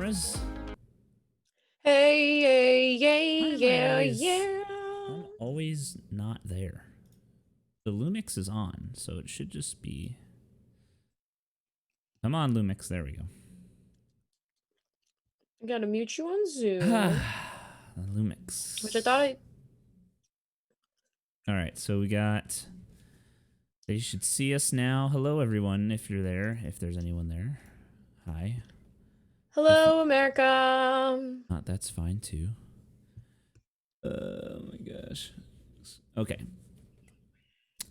cameras. Hey, Why am I yeah, always, yeah. I'm always not there. The Lumix is on, so it should just be. Come on, Lumix. There we go. I gotta mute you on Zoom. The Lumix. Which I thought All right, so we got. They should see us now. Hello, everyone, if you're there. If there's anyone there. Hi. Hello, America. That's fine, too. Oh, my gosh. Okay.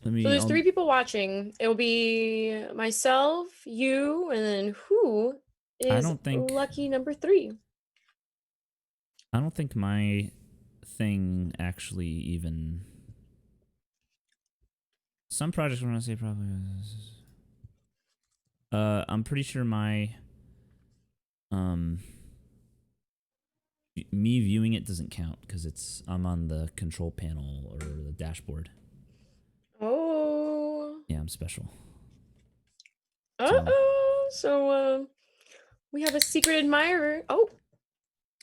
So there's 3 people watching. It will be myself, you, and then who is lucky number 3? I don't think my thing actually even. Some projects want to say probably. I'm pretty sure my me viewing it doesn't count because I'm on the control panel or the dashboard. Oh. Yeah, I'm special. So we have a secret admirer. Oh.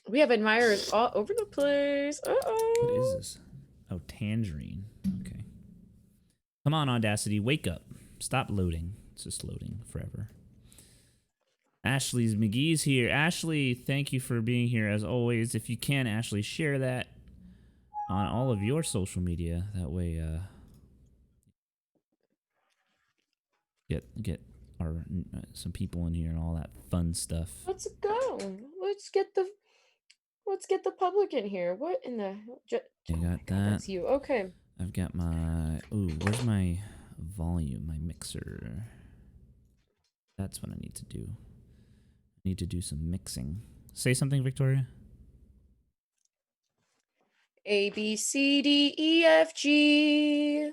We have admirers all over the place. What is this? Oh, tangerine. Okay. Come on, Audacity, wake up. Stop loading. It's just loading forever. Ashley's McGee's here. Ashley, thank you for being here as always. If you can, Ashley, share that on all of your social media. That way, get our some people in here and all that fun stuff. Let's go. Let's get the public in here. What in the? I got that. That's you. Okay. I've got my. Ooh, where's my volume? My mixer. That's what I need to do. I need to do some mixing. Say something, Victoria. A B C D E F G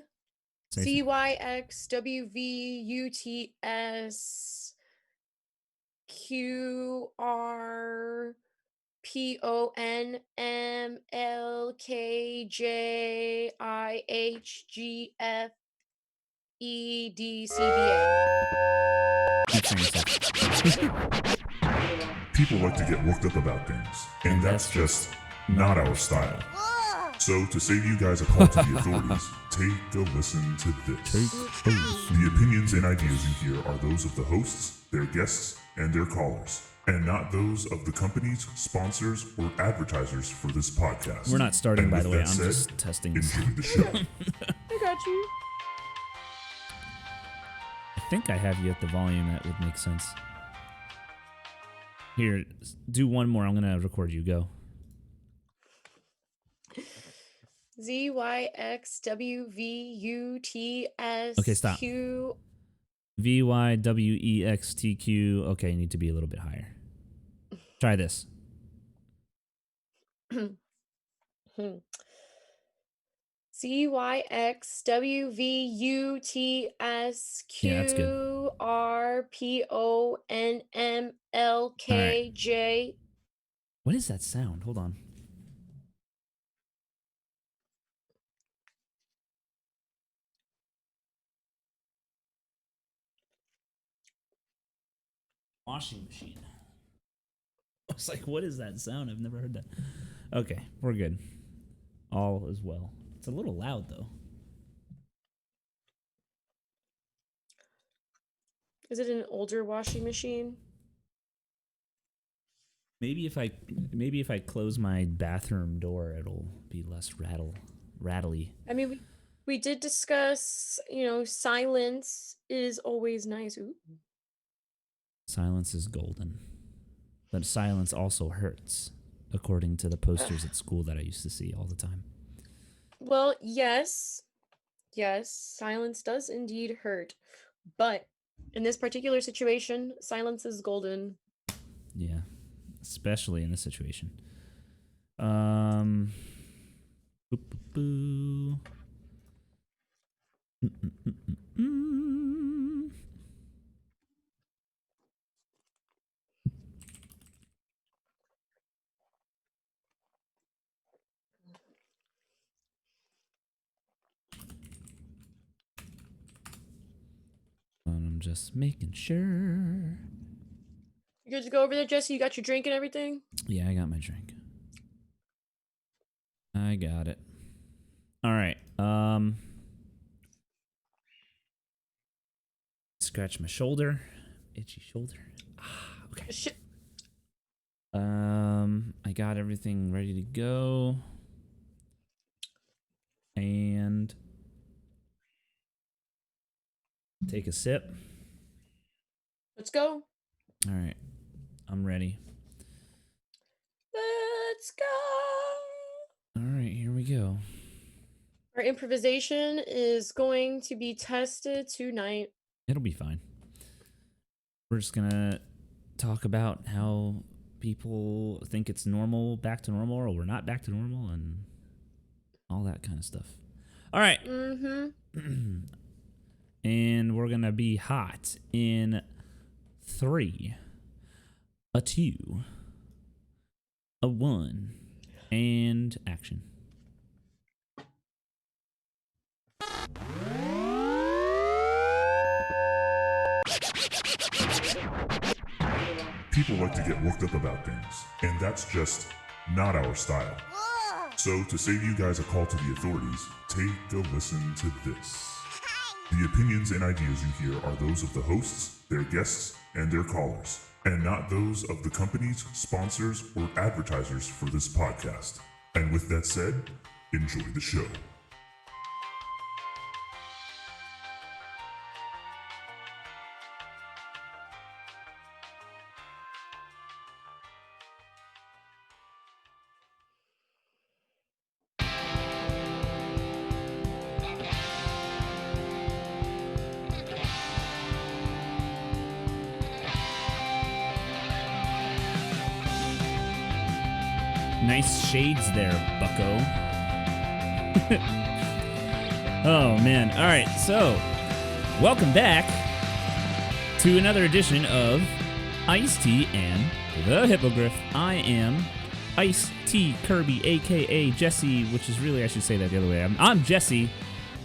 C Y X W V U T S Q R P O N M L K J I H G F E D C B A. People like to get worked up about things, and that's just not our style. So, to save you guys a call to the authorities, take a listen to this. The opinions and ideas you hear are those of the hosts, their guests, and their callers, and not those of the companies, sponsors, or advertisers for this podcast. We're not starting, and by the way. I'm said, just testing. Enjoy the show. I got you. I think I have you at the volume that would make sense. Here, do one more. I'm going to record you. Go. ZYXWVUTS. Okay, stop. Q. VYWEXTQ. Okay, you need to be a little bit higher. Try this. ZYXWVUTSQRPONMLKJ. What is that sound? Hold on. Washing machine. I was like, what is that sound? I've never heard that. Okay, we're good. All is well. It's a little loud though. Is it an older washing machine? Maybe if I close my bathroom door, it'll be less rattly. I mean, we did discuss, silence is always nice. Ooh. Silence is golden. But silence also hurts, according to the posters at school that I used to see all the time. Well, yes. Yes, silence does indeed hurt. But in this particular situation, silence is golden. Yeah, especially in this situation. I'm just making sure. You good to go over there, Jesse? You got your drink and everything? Yeah, I got my drink. I got it. All right. Scratch my shoulder. Itchy shoulder. Okay. Shit. I got everything ready to go. And take a sip. Let's go. All right. I'm ready. Let's go. All right, here we go. Our improvisation is going to be tested tonight. It'll be fine. We're just gonna talk about how people think it's normal, back to normal, or we're not back to normal, and all that kind of stuff. All right. Mm-hmm. And we're gonna be hot in 3, a 2, a 1, and action. People like to get worked up about things, and that's just not our style. So, to save you guys a call to the authorities, take a listen to this. The opinions and ideas you hear are those of the hosts, their guests, and their callers, and not those of the companies, sponsors, or advertisers for this podcast. And with that said, enjoy the show. Nice shades there, bucko. Oh, man. All right, so welcome back to another edition of IceT and the Hippogriff. I am IceT Kirby, a.k.a. Jesse, which is really, I should say that the other way. I'm Jesse,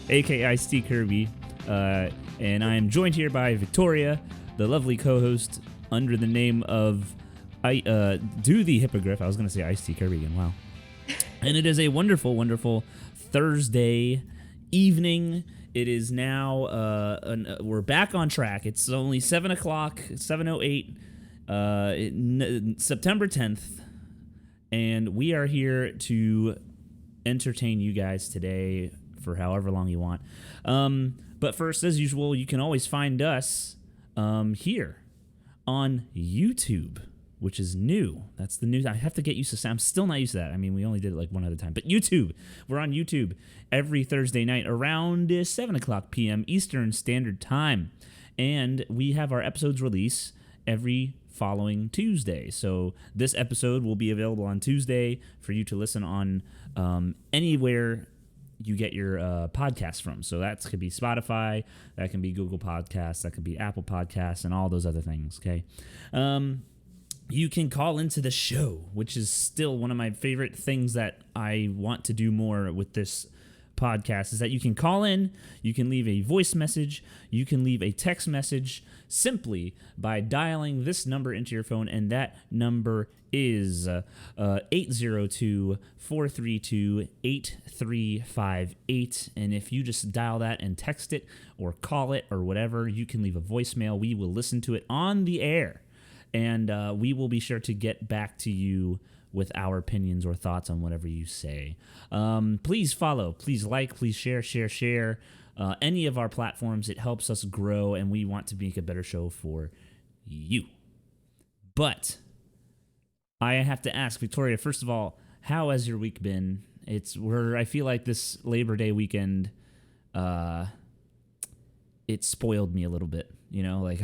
a.k.a. IceT Kirby, and I am joined here by Victoria, the lovely co-host under the name of Do the Hippogriff. I was going to say IceT Kirby again. Wow. And it is a wonderful, wonderful Thursday evening. It is now, we're back on track. It's only 7 o'clock, 7:08, September 10th. And we are here to entertain you guys today for however long you want. But first, as usual, you can always find us here on YouTube, which is new. That's the new. I have to get used to. I'm still not used to that. I mean, we only did it like one other time. But YouTube, we're on YouTube every Thursday night around 7 o'clock p.m. Eastern Standard Time, and we have our episodes release every following Tuesday. So this episode will be available on Tuesday for you to listen on anywhere you get your podcasts from. So that could be Spotify, that can be Google Podcasts, that could be Apple Podcasts, and all those other things. Okay. You can call into the show, which is still one of my favorite things that I want to do more with this podcast, is that you can call in, you can leave a voice message, you can leave a text message simply by dialing this number into your phone, and that number is 802-432-8358. And if you just dial that and text it or call it or whatever, you can leave a voicemail. We will listen to it on the air. And we will be sure to get back to you with our opinions or thoughts on whatever you say. Please follow, please like, please share any of our platforms. It helps us grow, and we want to make a better show for you. But I have to ask, Victoria, first of all, how has your week been? I feel like this Labor Day weekend, it spoiled me a little bit. You know, like,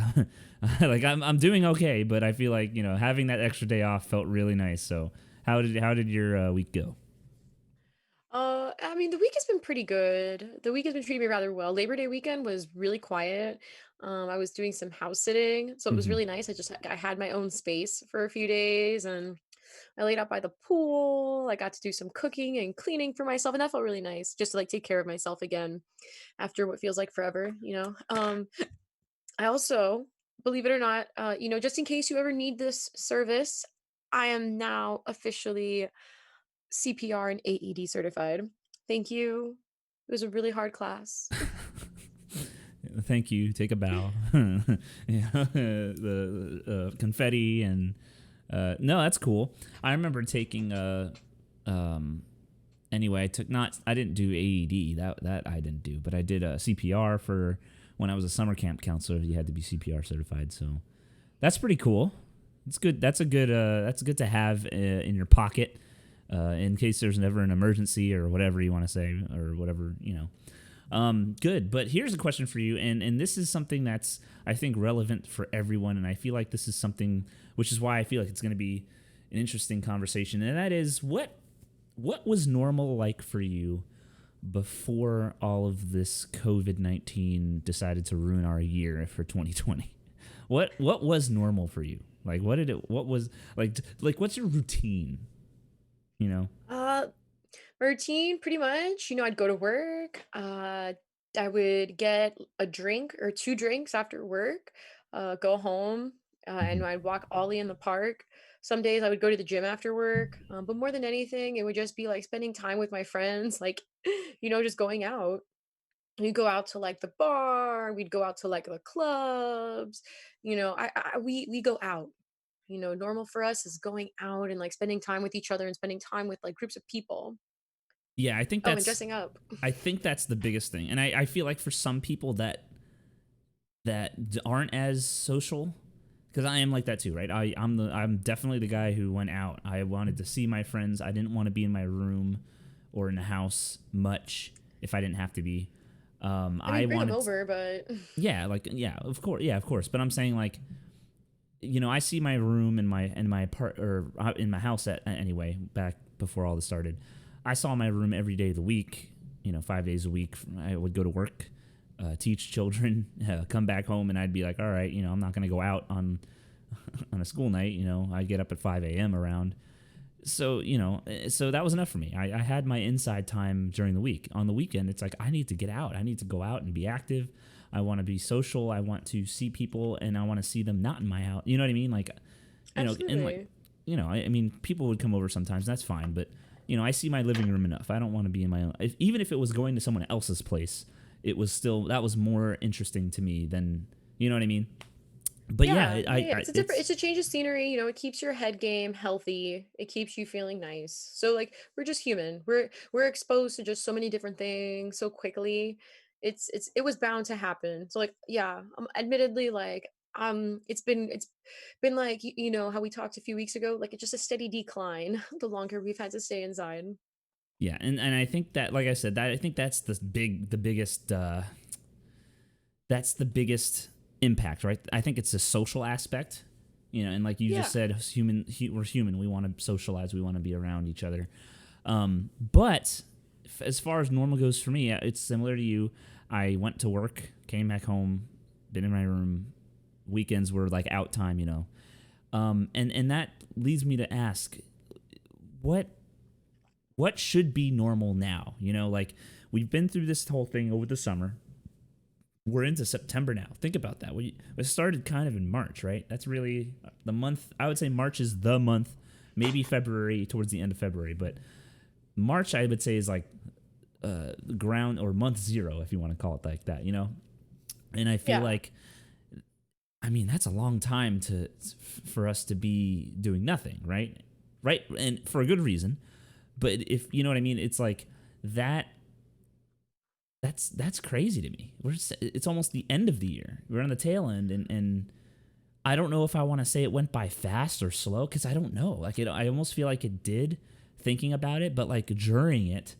like I'm doing okay, but I feel like, you know, having that extra day off felt really nice. So how did your week go? I mean, the week has been pretty good. The week has been treating me rather well. Labor Day weekend was really quiet. I was doing some house sitting, so it was really nice. I had my own space for a few days, and I laid out by the pool. I got to do some cooking and cleaning for myself, and that felt really nice, just to like take care of myself again after what feels like forever, you know. I also believe it or not, just in case you ever need this service, I am now officially CPR and AED certified. Thank you. It was a really hard class. Thank you. Take a bow. Yeah, the confetti and no, that's cool. I remember taking anyway. I didn't do AED. That I didn't do, but I did a CPR for when I was a summer camp counselor. You had to be CPR certified, so that's pretty cool. It's good. That's good to have in your pocket in case there's never an emergency or whatever you want to say or whatever, good. But here's a question for you, and this is something that's, I think, relevant for everyone, and I feel like this is something, which is why I feel like it's going to be an interesting conversation, and that is what was normal like for you before all of this COVID-19 decided to ruin our year for 2020? What was normal for you? Like, what was like what's your routine? Uh, My routine, pretty much, I'd go to work. I would get a drink or two drinks after work, go home, Mm-hmm. and I'd walk Ollie in the park. Some days I would go to the gym after work, but more than anything, it would just be like spending time with my friends, like, just going out. We'd go out to like the bar, we'd go out to like the clubs, we go out. Normal for us is going out and like spending time with each other and spending time with like groups of people. Yeah, Oh, and dressing up. I think that's the biggest thing, and I feel like for some people that aren't as social, because I am like that too, right? I'm definitely the guy who went out. I wanted to see my friends. I didn't want to be in my room or in the house much if I didn't have to be. I mean, bring them over, but yeah, of course. But I'm saying like, I see my room in my part or in my house anyway. Back before all this started, I saw my room every day of the week. 5 days a week. I would go to work, teach children, come back home, and I'd be like, all right, I'm not going to go out on a school night. I'd get up at 5 a.m. around. So, so that was enough for me. I had my inside time during the week. On the weekend, it's like, I need to get out. I need to go out and be active. I want to be social. I want to see people, and I want to see them not in my house. You know what I mean? Like, absolutely. and like, I mean, people would come over sometimes. That's fine. But, I see my living room enough. I don't want to be in my own. Even if it was going to someone else's place, it was still, that was more interesting to me than, you know what I mean? But yeah, it's a change of scenery. It keeps your head game healthy. It keeps you feeling nice. So like we're just human. We're exposed to just so many different things so quickly. It was bound to happen. So like yeah, admittedly like it's been like how we talked a few weeks ago. Like it's just a steady decline the longer we've had to stay inside. yeah, and I think that, like I said, that I think that's the biggest impact, right? I think it's a social aspect, and like you just said, we're human. We want to socialize. We want to be around each other. But as far as normal goes for me, it's similar to you. I went to work, came back home, been in my room. Weekends were like out time, and that leads me to ask, what should be normal now? Like we've been through this whole thing over the summer. We're into September now. Think about that. We started kind of in March, right? That's really the month. I would say March is the month, maybe February, towards the end of February. But March, I would say, is like ground or month zero, if you want to call it like that, And I feel like, I mean, that's a long time for us to be doing nothing, right? Right, and for a good reason. But if you know what I mean, it's like that. That's crazy to me. It's almost the end of the year. We're on the tail end, and I don't know if I want to say it went by fast or slow, because I don't know. Like I almost feel like it did, thinking about it, but like during it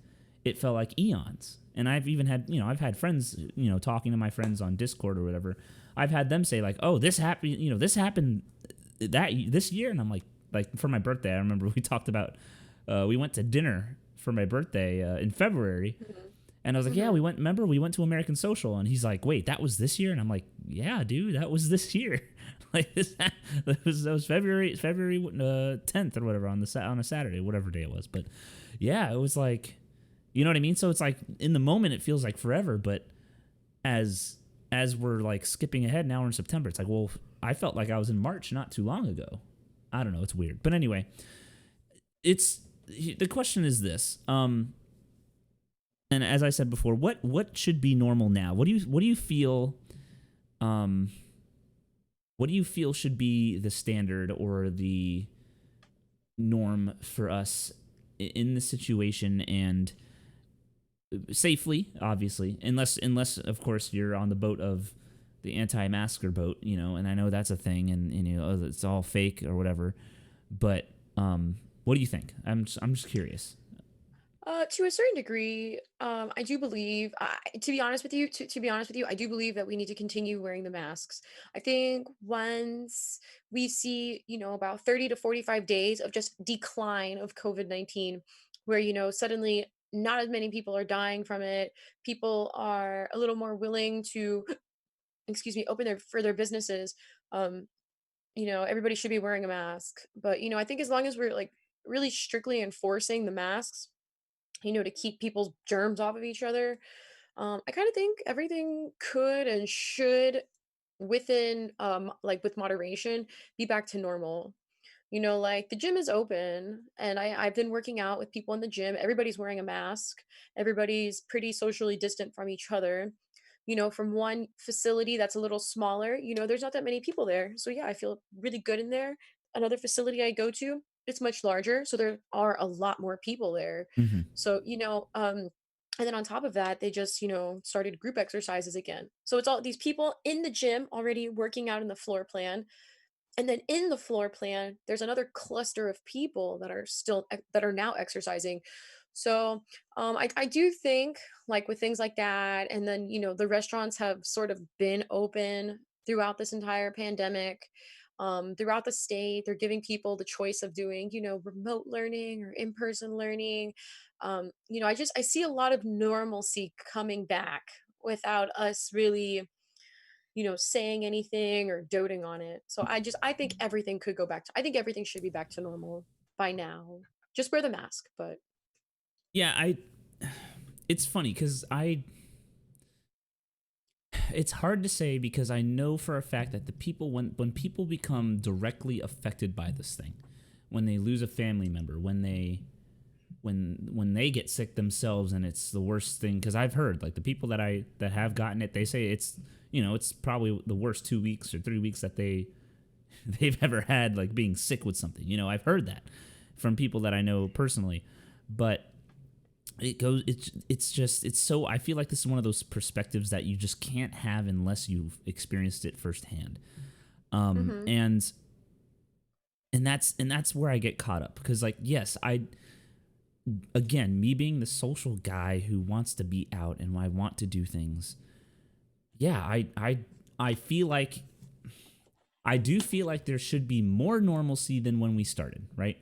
felt like eons. And I've even had I've had friends talking to my friends on Discord or whatever. I've had them say like, oh, this happened this year, and I'm like for my birthday, I remember we talked about we went to dinner for my birthday in February. Mm-hmm. And I was like, yeah, we went to American Social. And he's like, wait, that was this year? And I'm like, yeah, dude, that was this year. Like that was February 10th or whatever on a Saturday, whatever day it was. But yeah, it was like, you know what I mean? So it's like in the moment, it feels like forever. But as as we're like skipping ahead, now we're in September. It's like, well, I felt like I was in March not too long ago. I don't know. It's weird. But anyway, the question is this. And as I said before, what should be normal now? What do you feel should be the standard or the norm for us in this situation, and safely, obviously, unless of course you're on the boat of the anti-masker boat, and I know that's a thing, and it's all fake or whatever. But what do you think? I'm just curious. To a certain degree, I do believe, to be honest with you, to be honest with you, I do believe that we need to continue wearing the masks. I think once we see, about 30 to 45 days of just decline of COVID-19, where, suddenly not as many people are dying from it, people are a little more willing to, excuse me, open their businesses. Um, everybody should be wearing a mask. But, I think as long as we're like really strictly enforcing the masks, to keep people's germs off of each other. I kind of think everything could and should, within like with moderation, be back to normal. Like the gym is open, and I've been working out with people in the gym. Everybody's wearing a mask. Everybody's pretty socially distant from each other. From one facility that's a little smaller, there's not that many people there. So yeah, I feel really good in there. Another facility I go to, it's much larger, so there are a lot more people there. Mm-hmm. So, and then on top of that, they just, started group exercises again. So it's all these people in the gym already working out in the floor plan. And then in the floor plan, there's another cluster of people that are now exercising. So I do think, like with things like that, and then the restaurants have sort of been open throughout this entire pandemic. Throughout the state, they're giving people the choice of doing remote learning or in-person learning. I see a lot of normalcy coming back without us really saying anything or doting on it. So I think everything could go back to, I think everything should be back to normal by now. Just wear the mask, but Yeah, it's funny because it's hard to say, because I know for a fact that the people, when people become directly affected by this thing, when they lose a family member, when they get sick themselves, and it's the worst thing, because I've heard, like, the people that have gotten it, they say it's it's probably the worst 2 weeks or 3 weeks that they've ever had, like, being sick with something. I've heard that from people that I know personally. But it's so, I feel like this is one of those perspectives that you just can't have unless you've experienced it firsthand. mhm. And that's where I get caught up, because, like, yes, again, me being the social guy who wants to be out and I want to do things. Yeah, I feel like, I do feel like there should be more normalcy than when we started, right?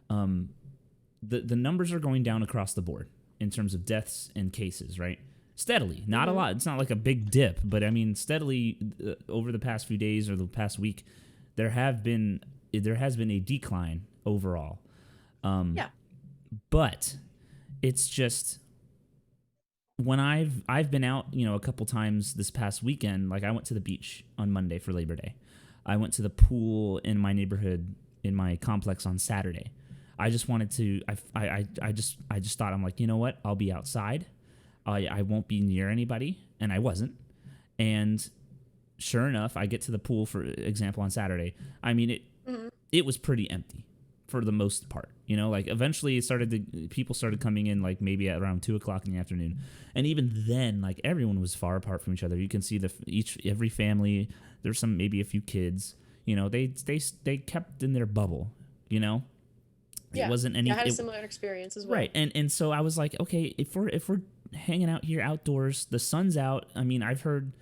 The numbers are going down across the board in terms of deaths and cases, right? Steadily, not a Mhm. lot. It's not like a big dip, but I mean, steadily over the past few days or the past week, there has been a decline overall. Yeah. But it's just, when I've been out, a couple times this past weekend. Like, I went to the beach on Monday for Labor Day. I went to the pool in my neighborhood, in my complex, on Saturday. I just wanted to. I just thought, I'm like, you know what? I'll be outside. I won't be near anybody, and I wasn't. And sure enough, I get to the pool, for example, on Saturday. I mean, Mhm. it was pretty empty for the most part. Like, eventually people started coming in, like, maybe at around 2:00 in the afternoon. And even then, like, everyone was far apart from each other. You can see every family, there's maybe a few kids, they kept in their bubble, it Yeah. wasn't Yeah, any, I had a similar experience as right. well. And so I was like, okay, if we're hanging out here outdoors, the sun's out. I mean, I've heard,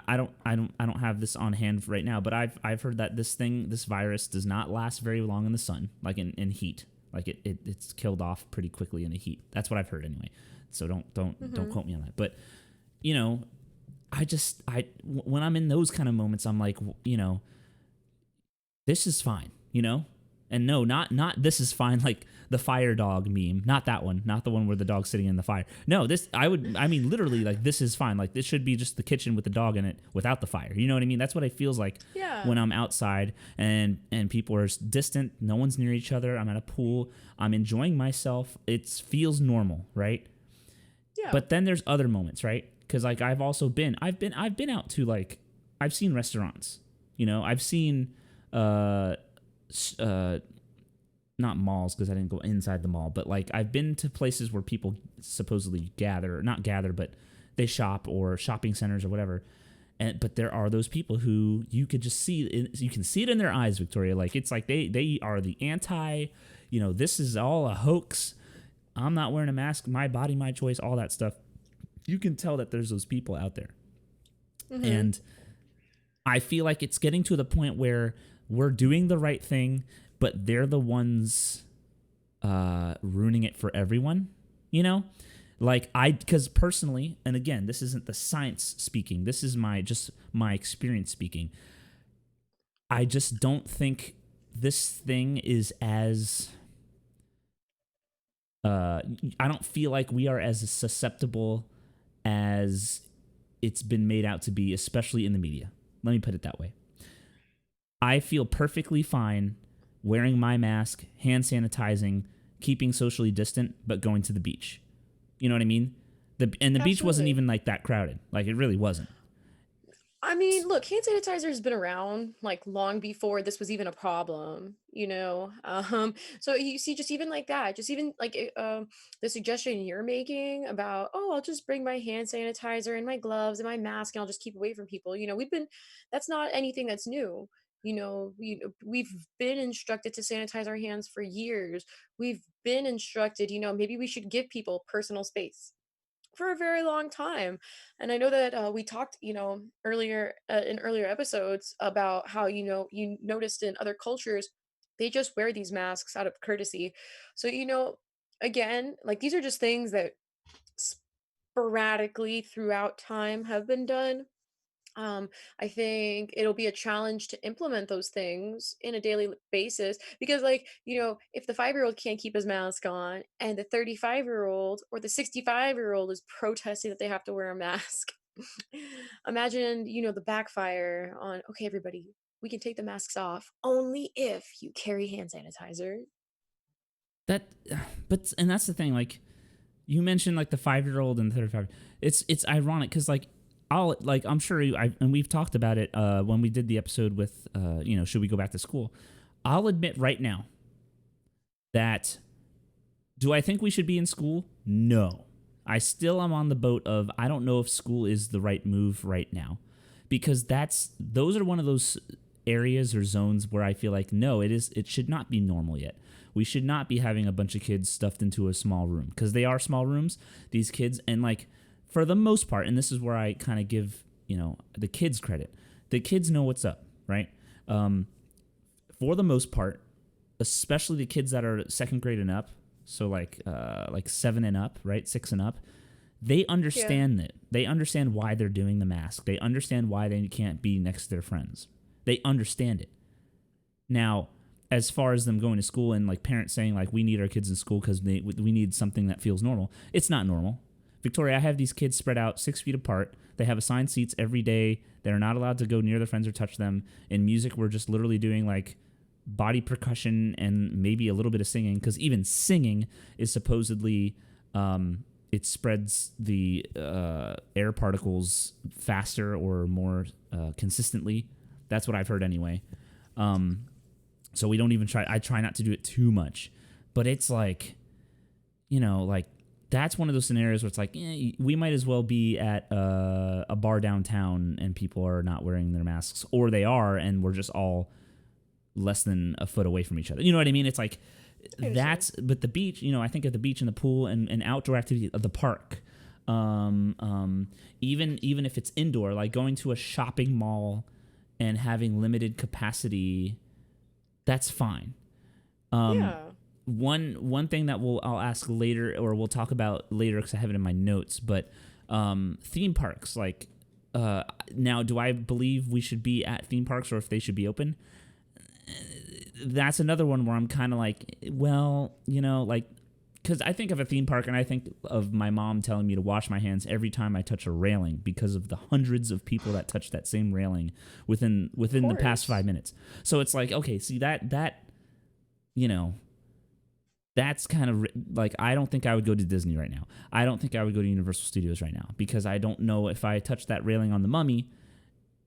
I don't have this on hand right now, but I've heard that this virus does not last very long in the sun, like in heat. Like, it's killed off pretty quickly in the heat. That's what I've heard anyway. So don't Mhm. quote me on that. But when I'm in those kind of moments, I'm like, this is fine. And no, not this is fine, like the fire dog meme. Not that one. Not the one where the dog's sitting in the fire. No, I mean literally, like, this is fine. Like, this should be just the kitchen with the dog in it without the fire. You know what I mean? That's what it feels like when I'm outside and people are distant. No one's near each other. I'm at a pool. I'm enjoying myself. It feels normal, right? Yeah. But then there's other moments, right? Because like I've been out to, like, I've seen restaurants. You know, I've seen not malls, because I didn't go inside the mall, but like I've been to places where people supposedly not gather, but they shop, or shopping centers or whatever. But there are those people who you could just see, you can see it in their eyes, Victoria. Like, it's like they are the anti, you know, this is all a hoax. I'm not wearing a mask. My body, my choice, all that stuff. You can tell that there's those people out there. Mm-hmm. And I feel like it's getting to the point where we're doing the right thing, but they're the ones ruining it for everyone, you know? Like, because personally, and again, this isn't the science speaking, this is my experience speaking. I just don't think this thing is as... I don't feel like we are as susceptible as it's been made out to be, especially in the media. Let me put it that way. I feel perfectly fine wearing my mask, hand sanitizing, keeping socially distant, but going to the beach. You know what I mean? The beach wasn't even like that crowded. Like, it really wasn't. I mean, look, hand sanitizer has been around like long before this was even a problem, you know? So you see, just even like that, just even like the suggestion you're making about, oh, I'll just bring my hand sanitizer and my gloves and my mask and I'll just keep away from people. You know, that's not anything that's new. You know, we've been instructed to sanitize our hands for years. We've been instructed, you know, maybe we should give people personal space for a very long time. And I know that we talked, you know, earlier in earlier episodes about how, you know, you noticed in other cultures, they just wear these masks out of courtesy. So, you know, again, like, these are just things that sporadically throughout time have been done. I think it'll be a challenge to implement those things in a daily basis because, like, you know, if the 5-year-old can't keep his mask on and the 35-year-old or the 65-year-old is protesting that they have to wear a mask, imagine, you know, the backfire on, okay, everybody, we can take the masks off only if you carry hand sanitizer. But that's the thing. Like, you mentioned like the 5-year-old and the 35. It's ironic because like, I'm sure and we've talked about it when we did the episode with you know, should we go back to school? I'll admit right now that, do I think we should be in school? No. I still am on the boat of, I don't know if school is the right move right now, because those are one of those areas or zones where I feel like, no, it should not be normal yet. We should not be having a bunch of kids stuffed into a small room, because they are small rooms, these kids, and like, for the most part, and this is where I kind of give, you know, the kids credit. The kids know what's up, right? For the most part, especially the kids that are second grade and up, so like 7 and up, right? 6 and up, they understand it. They understand why they're doing the mask. They understand why they can't be next to their friends. They understand it. Now, as far as them going to school and like parents saying like, we need our kids in school because we need something that feels normal, it's not normal. Victoria, I have these kids spread out 6 feet apart. They have assigned seats every day. They're not allowed to go near their friends or touch them. In music, we're just literally doing like body percussion and maybe a little bit of singing, because even singing is supposedly, it spreads the air particles faster or more consistently. That's what I've heard anyway. So we don't even I try not to do it too much. But it's like, you know, like, that's one of those scenarios where it's like, we might as well be at a bar downtown and people are not wearing their masks, or they are and we're just all less than a foot away from each other. You know what I mean? It's like, but the beach, you know, I think of the beach and the pool and outdoor activity of the park. Even if it's indoor, like going to a shopping mall and having limited capacity, that's fine. One thing that I'll ask later, or we'll talk about later because I have it in my notes, but theme parks, like, now, do I believe we should be at theme parks or if they should be open? that's another one where I'm kind of like, well, like, because I think of a theme park and I think of my mom telling me to wash my hands every time I touch a railing because of the hundreds of people that touch that same railing within Of the past course. 5 minutes. So it's like, okay, see you know, that's kind of like, I don't think I would go to Disney right now. I don't think I would go to Universal Studios right now because I don't know if I touch that railing on the Mummy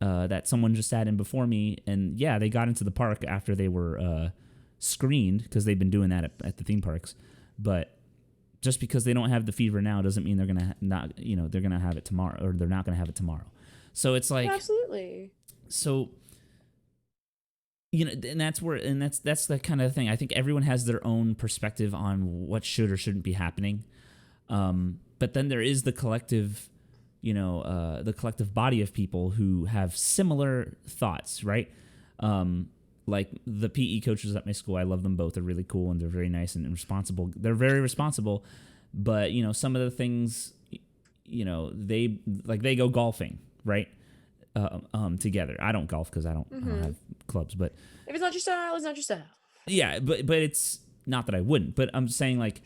that someone just sat in before me, and yeah, they got into the park after they were screened because they've been doing that at the theme parks. But just because they don't have the fever now doesn't mean they're gonna not they're gonna have it tomorrow, or they're not gonna have it tomorrow. So it's Yeah, like, absolutely. so and that's the kind of thing. I think everyone has their own perspective on what should or shouldn't be happening. But then there is the collective, the collective body of people who have similar thoughts, right? Like the PE coaches at my school, I love them both. They're really cool and they're very nice and responsible. They're very responsible, but some of the things, they go golfing, right? Together. I don't golf because I don't Mm-hmm. have clubs, but If it's not your style, it's not your style. yeah, but it's not that I wouldn't, but I'm saying like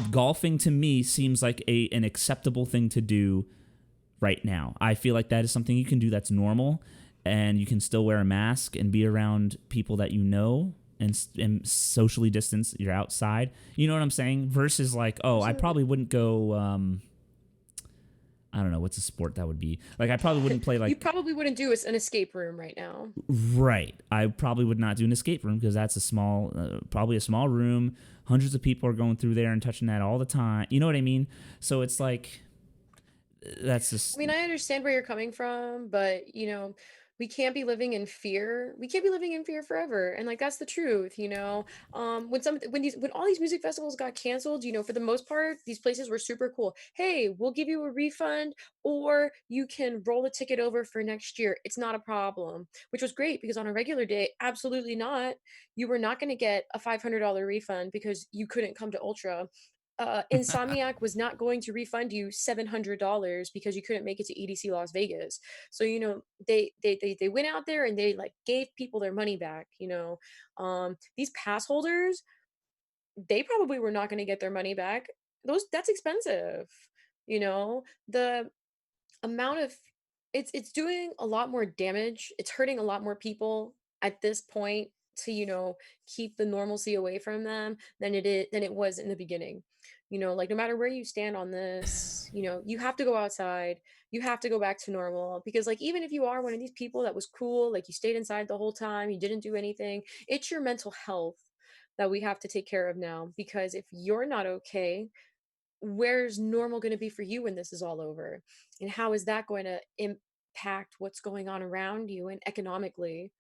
golfing to me seems like an acceptable thing to do right now. I feel like that is something you can do that's normal, and you can still wear a mask and be around people that you know, and socially distance. You're outside. You know what I'm saying? Versus like, oh, I Absolutely. probably wouldn't go. I don't know what's a sport that would be. Like, I probably wouldn't play You like. probably wouldn't do an escape room right now. Right. I probably would not do an escape room because that's probably a small room. Hundreds of people are going through there and touching that all the time. You know what I mean? So it's like, that's I just, mean, I understand where you're coming from, but we can't be living in fear. We can't be living in fear forever. And like that's the truth. When all these music festivals got canceled, for the most part, these places were super cool. Hey, we'll give you a refund or you can roll the ticket over for next year. It's not a problem, which was great because on a regular day, absolutely not. You were not going to get a $500 refund because you couldn't come to Ultra. Insomniac was not going to refund you $700 because you couldn't make it to EDC Las Vegas. So they went out there and they like gave people their money back. These pass holders, they probably were not going to get their money back. That's expensive. The amount of it's doing a lot more damage. It's hurting a lot more people at this point to, keep the normalcy away from them than it was in the beginning. Like no matter where you stand on this, you have to go outside. You have to go back to normal because like even if you are one of these people that was cool, like you stayed inside the whole time, you didn't do anything, it's your mental health that we have to take care of now because if you're not okay, where's normal going to be for you when this is all over, and how is that going to impact what's going on around you and economically?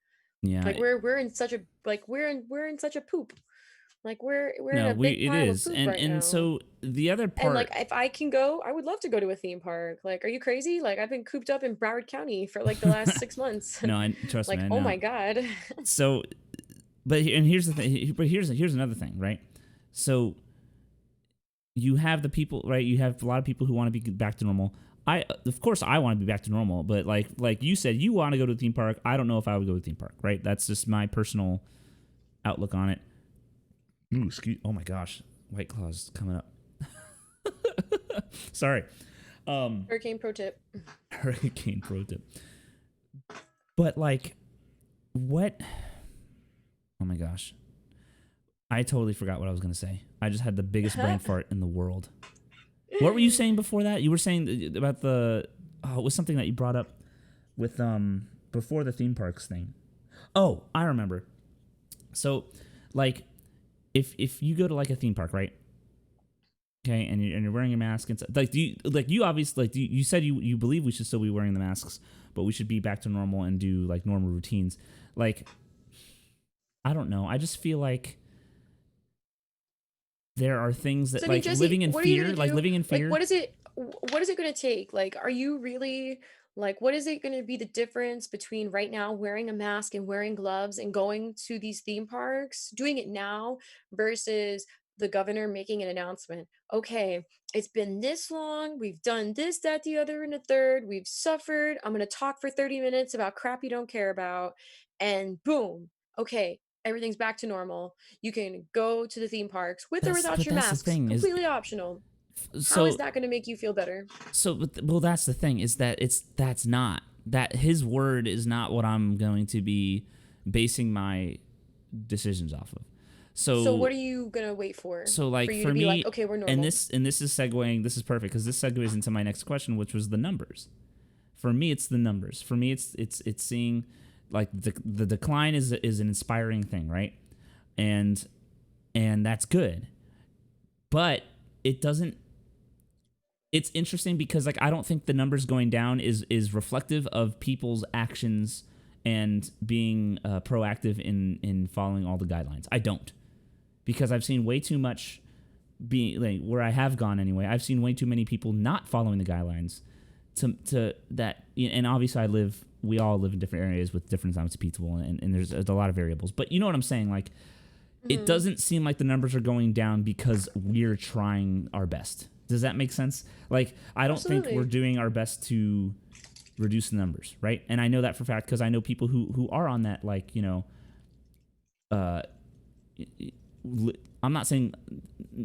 yeah. Like we're in such a like we're in such a poop, like we're in No, a big it pile of is. poop And right now. so the other And like part, if I can go, I would love to go to a theme park. Like are you crazy? Like I've been cooped up in Broward County for like the last 6 months. no, trust me, Like I oh know. my god. So, and here's the thing. But here's another thing, right? So you have the people, right? You have a lot of people who want to be back to normal. Of course, I want to be back to normal, but like you said, you want to go to a theme park. I don't know if I would go to a theme park, right? That's just my personal outlook on it. Ooh, oh my gosh, White Claw's coming up. Sorry. Hurricane pro tip. Hurricane pro tip. But like, what? Oh my gosh. I totally forgot what I was going to say. I just had the biggest brain fart in the world. What were you saying before that? You were saying about it was something that you brought up with before the theme parks thing. Oh, I remember. So, like, if you go to like a theme park, right? Okay, and you're wearing a mask and like, you obviously like you said you believe we should still be wearing the masks, but we should be back to normal and do like normal routines. Like, I don't know. I just feel like there are things that So I mean, like Jesse, what are you gonna do? living in Like, fear. what is it gonna take? Like, are you really like, what is it gonna be the difference between right now wearing a mask and wearing gloves and going to these theme parks, doing it now versus the governor making an announcement? Okay, it's been this long. We've done this, that, the other, and the third. We've suffered. I'm gonna talk for 30 minutes about crap you don't care about, and boom. Okay, everything's back to normal. You can go to the theme parks with or without But your that's the masks, thing is, completely optional. How is so that going to make you feel better? well, that's the thing is that that's not that his word is not what I'm going to be basing my decisions off of. So So what are you going to wait for? like For you for to be like, me, okay, we're normal. and this is segueing. This is perfect because this segues into my next question, which was the numbers. For me, it's the numbers. For me, it's seeing like the decline is an inspiring thing, right? And that's good, but it doesn't. It's interesting because like I don't think the numbers going down is reflective of people's actions and being proactive in following all the guidelines. I don't, because I've seen way too much being like where I have gone anyway. I've seen way too many people not following the guidelines to that, and obviously we all live in different areas with different amounts of people, and there's a lot of variables. But you know what I'm saying? Like, it doesn't seem like the numbers are going down because we're trying our best. Does that make sense? Like, I don't think we're doing our best to reduce the numbers, right? And I know that for a fact because I know people who are on that, like, I'm not saying,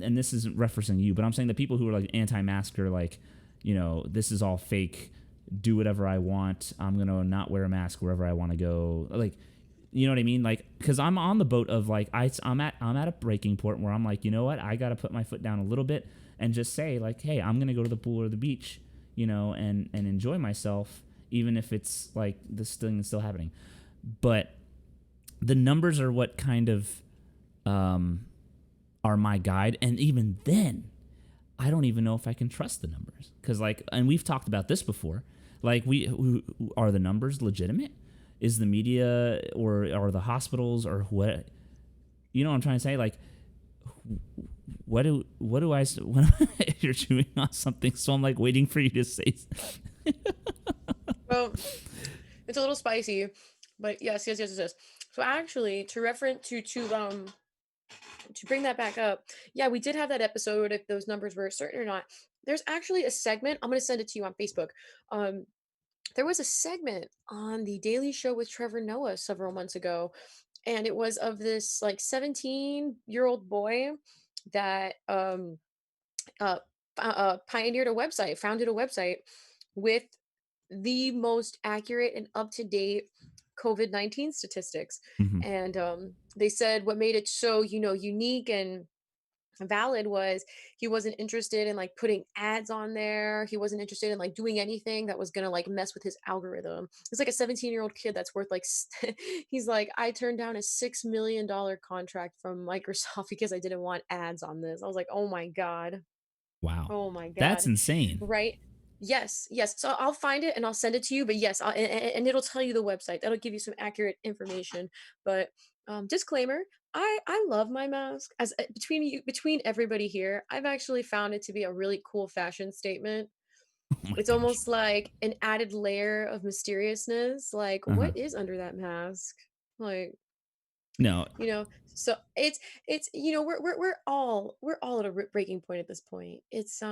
and this isn't referencing you, but I'm saying the people who are like anti-mask are like, this is all fake. Do whatever I want. I'm gonna not wear a mask wherever I want to go. Like, you know what I mean? Like, because I'm on the boat of like I'm at a breaking point where I'm like, you know what? I got to put my foot down a little bit and just say like, hey, I'm gonna go to the pool or the beach, and enjoy myself, even if it's like this thing is still happening. But the numbers are what kind of are my guide, and even then, I don't even know if I can trust the numbers because like, and we've talked about this before. Like, are the numbers legitimate? Is the media or the hospitals or what? You know what I'm trying to say? Like, what do I? When you're chewing on something, so I'm like waiting for you to say. Well, it's a little spicy, but yes. So actually, to reference to bring that back up, yeah, we did have that episode if those numbers were certain or not. There's actually a segment. I'm going to send it to you on Facebook. There was a segment on the Daily Show with Trevor Noah several months ago, and it was of this like 17-year-old boy that uh, pioneered a website, founded a website with the most accurate and up to date COVID-19 statistics. Mm-hmm. And they said what made it so unique and valid was he wasn't interested in like putting ads on there. He wasn't interested in like doing anything that was gonna like mess with his algorithm. It's like a 17-year-old kid that's worth like he's like, I turned down a $6 million contract from Microsoft because I didn't want ads on this. I was like, oh my god. Wow, Oh my that's god. insane. Right. Yes. So I'll find it and I'll send it to you. But yes, and it'll tell you the website. That'll give you some accurate information. But disclaimer: I love my mask. As between everybody here, I've actually found it to be a really cool fashion statement. Oh my It's gosh. almost like an added layer of mysteriousness. Like, what is under that mask? Like, No. So it's we're all at a breaking point at this point. It's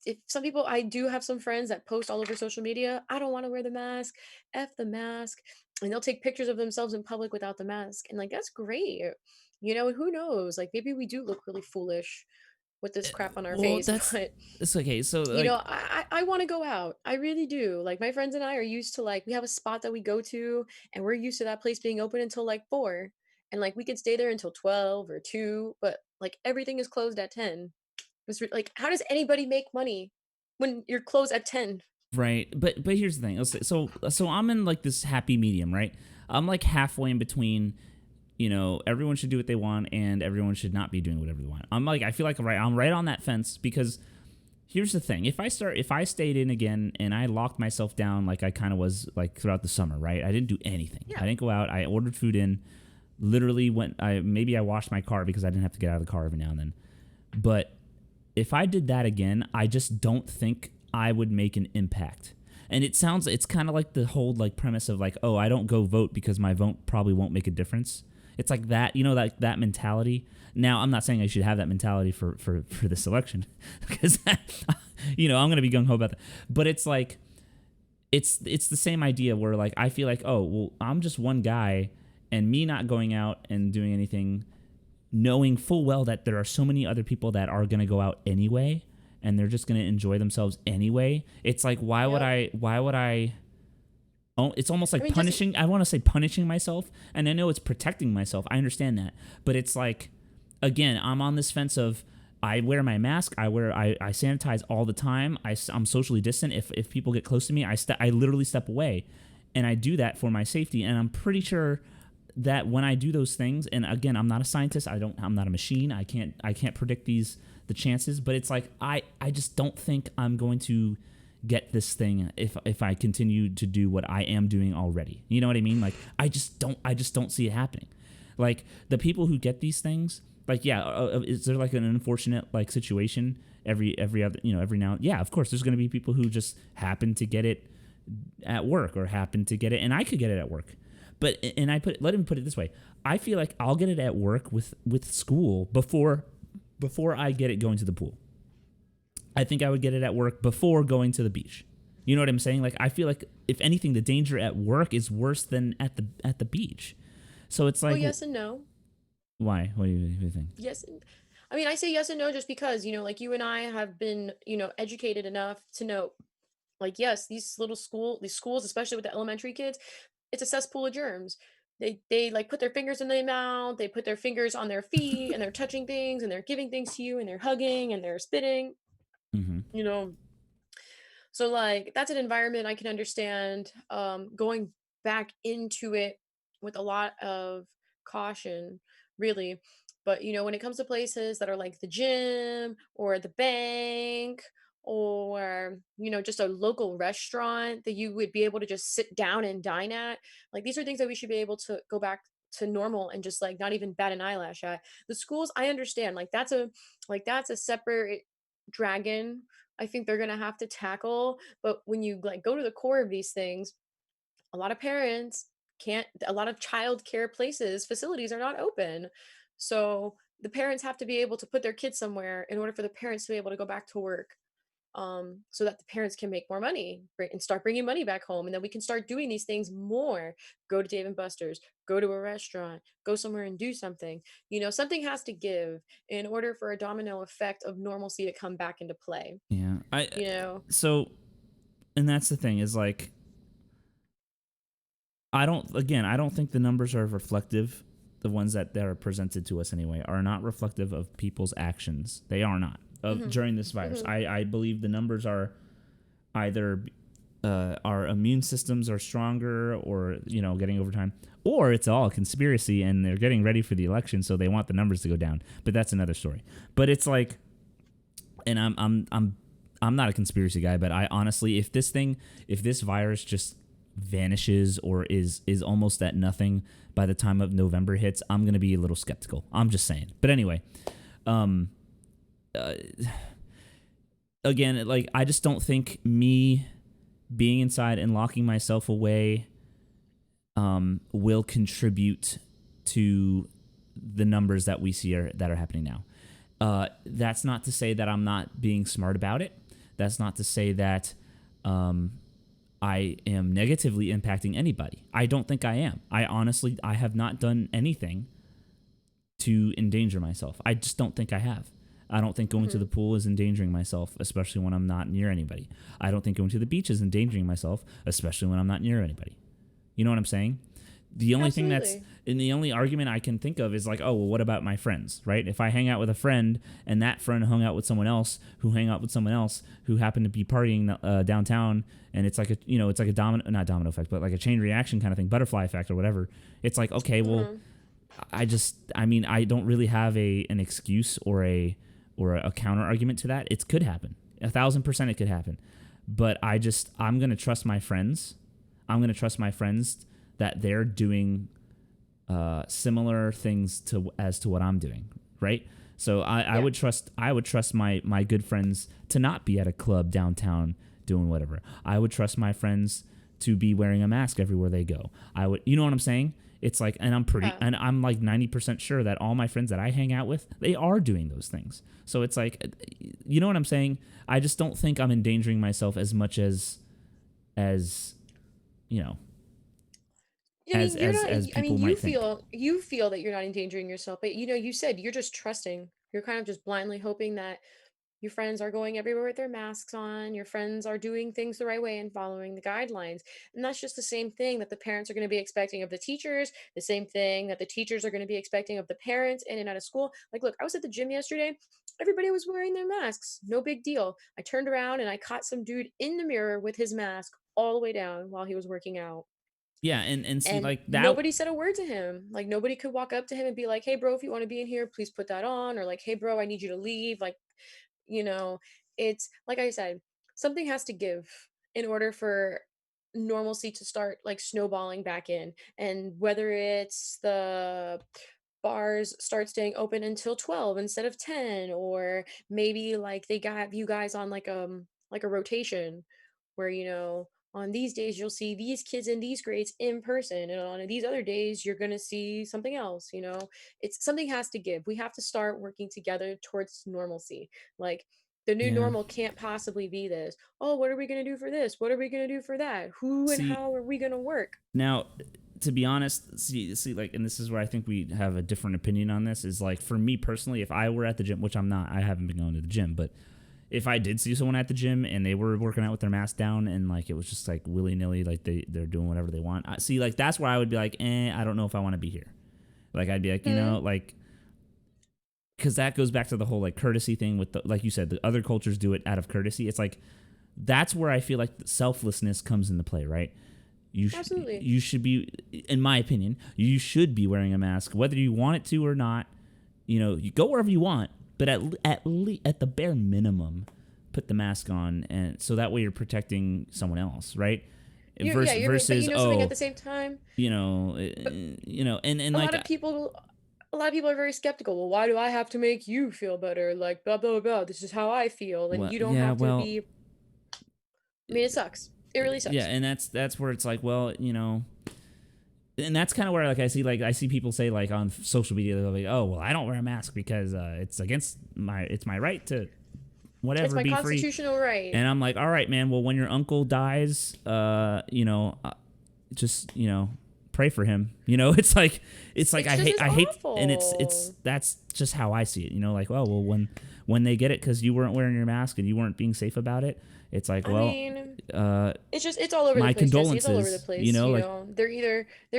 if some people, I do have some friends that post all over social media, I don't want to wear the mask, f the mask, and they'll take pictures of themselves in public without the mask, and like that's great. Who knows, like maybe we do look really foolish with this crap on our Well, face. But it's okay. So like, I want to go out. I really do. Like my friends and I are used to, like, we have a spot that we go to, and we're used to that place being open until like 4, and like we could stay there until 12 or 2, but like everything is closed at 10. Like, how does anybody make money when you're closed at 10? right, but here's the thing. So I'm in like this happy medium, right? I'm like halfway in between. Everyone should do what they want, and everyone should not be doing whatever they want. I feel like I'm right on that fence because here's the thing: if I stayed in again and I locked myself down like I kind of was like throughout the summer, right? I didn't do anything. Yeah. I didn't go out. I ordered food in. Literally maybe I washed my car because I didn't have to get out of the car every now and then. But if I did that again, I just don't think I would make an impact. And it's kind of like the whole like premise of like, oh, I don't go vote because my vote probably won't make a difference. It's like that, like that mentality. Now, I'm not saying I should have that mentality for this election because, I'm going to be gung-ho about that. But it's like, it's the same idea where like, I feel like, oh, well, I'm just one guy and me not going out and doing anything, knowing full well that there are so many other people that are going to go out anyway, and they're just going to enjoy themselves anyway. It's like, why would I? Oh, it's almost like punishing. I want to say punishing myself, and I know it's protecting myself. I understand that, but it's like, again, I'm on this fence of, I wear my mask. I sanitize all the time. I'm socially distant. If people get close to me, I literally step away, and I do that for my safety. And I'm pretty sure that when I do those things, and again, I'm not a scientist. I'm not a machine. I can't predict the chances. But it's like, I just don't think I'm going to get this thing if I continue to do what I am doing already. You know what I mean? Like, I just don't see it happening. Like, the people who get these things, like, is there like an unfortunate like situation every other, every now? Yeah, of course, there's going to be people who just happen to get it at work, or happen to get it, and I could get it at work. But let me put it this way: I feel like I'll get it at work with school before I get it going to the pool. I think I would get it at work before going to the beach. You know what I'm saying? Like, I feel like, if anything, the danger at work is worse than at the beach. So it's like, well, yes and no. Why? What do you think? Yes. I mean, I say yes and no just because, like, you and I have been, educated enough to know, like, yes, these schools, especially with the elementary kids, it's a cesspool of germs. They like put their fingers in their mouth, they put their fingers on their feet, and they're touching things, and they're giving things to you, and they're hugging, and they're spitting. Mm-hmm. So, like, that's an environment I can understand going back into it with a lot of caution, really. But, when it comes to places that are like the gym or the bank, or, just a local restaurant that you would be able to just sit down and dine at, like, these are things that we should be able to go back to normal and just, like, not even bat an eyelash at. The schools, I understand, that's a separate dragon I think they're going to have to tackle. But when you, like, go to the core of these things, a lot of parents a lot of childcare facilities are not open. So the parents have to be able to put their kids somewhere in order for the parents to be able to go back to work. So that the parents can make more money and start bringing money back home. And then we can start doing these things more. Go to Dave and Buster's, go to a restaurant, go somewhere and do something. Something has to give in order for a domino effect of normalcy to come back into play. Yeah. So, and that's the thing, is like, I don't think the numbers are reflective. The ones that are presented to us anyway are not reflective of people's actions. They are not. During this virus. I believe the numbers are either our immune systems are stronger, or getting over time, or it's all a conspiracy and they're getting ready for the election, so they want the numbers to go down. But that's another story. But it's like, and I'm not a conspiracy guy, but I honestly, if this virus just vanishes or is almost at nothing by the time of November hits, I'm gonna be a little skeptical. I'm just saying. But anyway, again, like, I just don't think me being inside and locking myself away will contribute to the numbers that we see that are happening now. That's not to say that I'm not being smart about it. That's not to say that I am negatively impacting anybody. I don't think I am. I have not done anything to endanger myself. I just don't think I have. I don't think going to the pool is endangering myself, especially when I'm not near anybody. I don't think going to the beach is endangering myself, especially when I'm not near anybody. You know what I'm saying? The only thing and the only argument I can think of is like, oh, well, what about my friends, right? If I hang out with a friend and that friend hung out with someone else who hung out with someone else who happened to be partying downtown, and it's like a not domino effect, but like a chain reaction kind of thing, butterfly effect or whatever. It's like, okay, well, I don't really have an excuse or a counter argument to that. It could happen. 1,000% it could happen. But I'm going to trust my friends. I'm going to trust my friends that they're doing similar things as to what I'm doing, right? So I would trust my good friends to not be at a club downtown doing whatever. I would trust my friends to be wearing a mask everywhere they go. You know what I'm saying? It's like, and I'm like 90% sure that all my friends that I hang out with, they are doing those things. So it's like, you know what I'm saying? I just don't think I'm endangering myself as much as I mean, you're not. as I mean, people might think. you feel that you're not endangering yourself, but you said you're just trusting. You're kind of just blindly hoping that your friends are going everywhere with their masks on. Your friends are doing things the right way and following the guidelines. And that's just the same thing that the parents are going to be expecting of the teachers, the same thing that the teachers are going to be expecting of the parents in and out of school. Like, look, I was at the gym yesterday. Everybody was wearing their masks. No big deal. I turned around and I caught some dude in the mirror with his mask all the way down while he was working out. Yeah, and see And like that. nobody said a word to him. Like, nobody could walk up to him and be like, hey, bro, if you want to be in here, please put that on. Or like, hey, bro, I need you to leave. Like, you know, it's like I said, something has to give in order for normalcy to start like snowballing back in. And whether it's the bars start staying open until 12 instead of 10, or maybe like they got you guys on like a rotation where on these days you'll see these kids in these grades in person, and on these other days you're going to see something else. It's something has to give. We have to start working together towards normalcy. Like, the new Yeah. normal can't possibly be this. Oh, what are we going to do for this? What are we going to do for that? Who and See, how are we going to work? now, to be honest, see, like, and this is where I think we have a different opinion on this. Is like, for me personally, if I were at the gym, which I'm not, I haven't been going to the gym, but if I did see someone at the gym and they were working out with their mask down and like it was just like willy nilly, like they're doing whatever they want, see, like that's where I would be like, I don't know if I want to be here. Like I'd be like, like, because that goes back to the whole like courtesy thing with like you said, the other cultures do it out of courtesy. It's like that's where I feel like selflessness comes into play, right? Absolutely. You should be, in my opinion, you should be wearing a mask whether you want it to or not. You go wherever you want, but at the bare minimum, put the mask on, and so that way you're protecting someone else, right? Versus, but something at the same time. And a like lot of people are very skeptical. Well, why do I have to make you feel better? Like, blah blah blah. This is how I feel, and well, you don't yeah, have to well, be. I mean, it sucks. It really sucks. yeah, and that's where it's like, well, and that's kind of where like I see people say like on social media, they're like, oh well, I don't wear a mask because it's against it's my right to whatever, it's my be constitutional free. right. And I'm like, all right, man, well, when your uncle dies, just pray for him. It's like I hate, and that's just how I see it. Like, oh well, when they get it because you weren't wearing your mask and you weren't being safe about it, it's like, well, it's all over my the place. condolences. Jesse. It's all over the place. Like, they're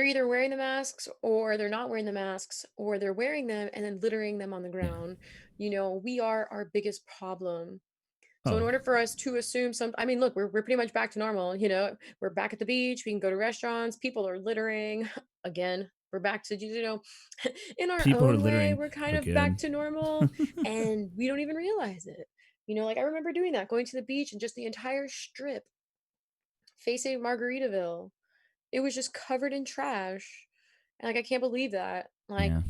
either wearing the masks or they're not wearing the masks, or they're wearing them and then littering them on the ground. We are our biggest problem. So in order for us to assume look, we're pretty much back to normal. We're back at the beach. We can go to restaurants. People are littering again. We're back to in our people own way. We're kind of back again. to normal, and we don't even realize it. Like I remember doing that, going to the beach, and just the entire strip facing Margaritaville, it was just covered in trash. And like, I can't believe that. Like, Yeah.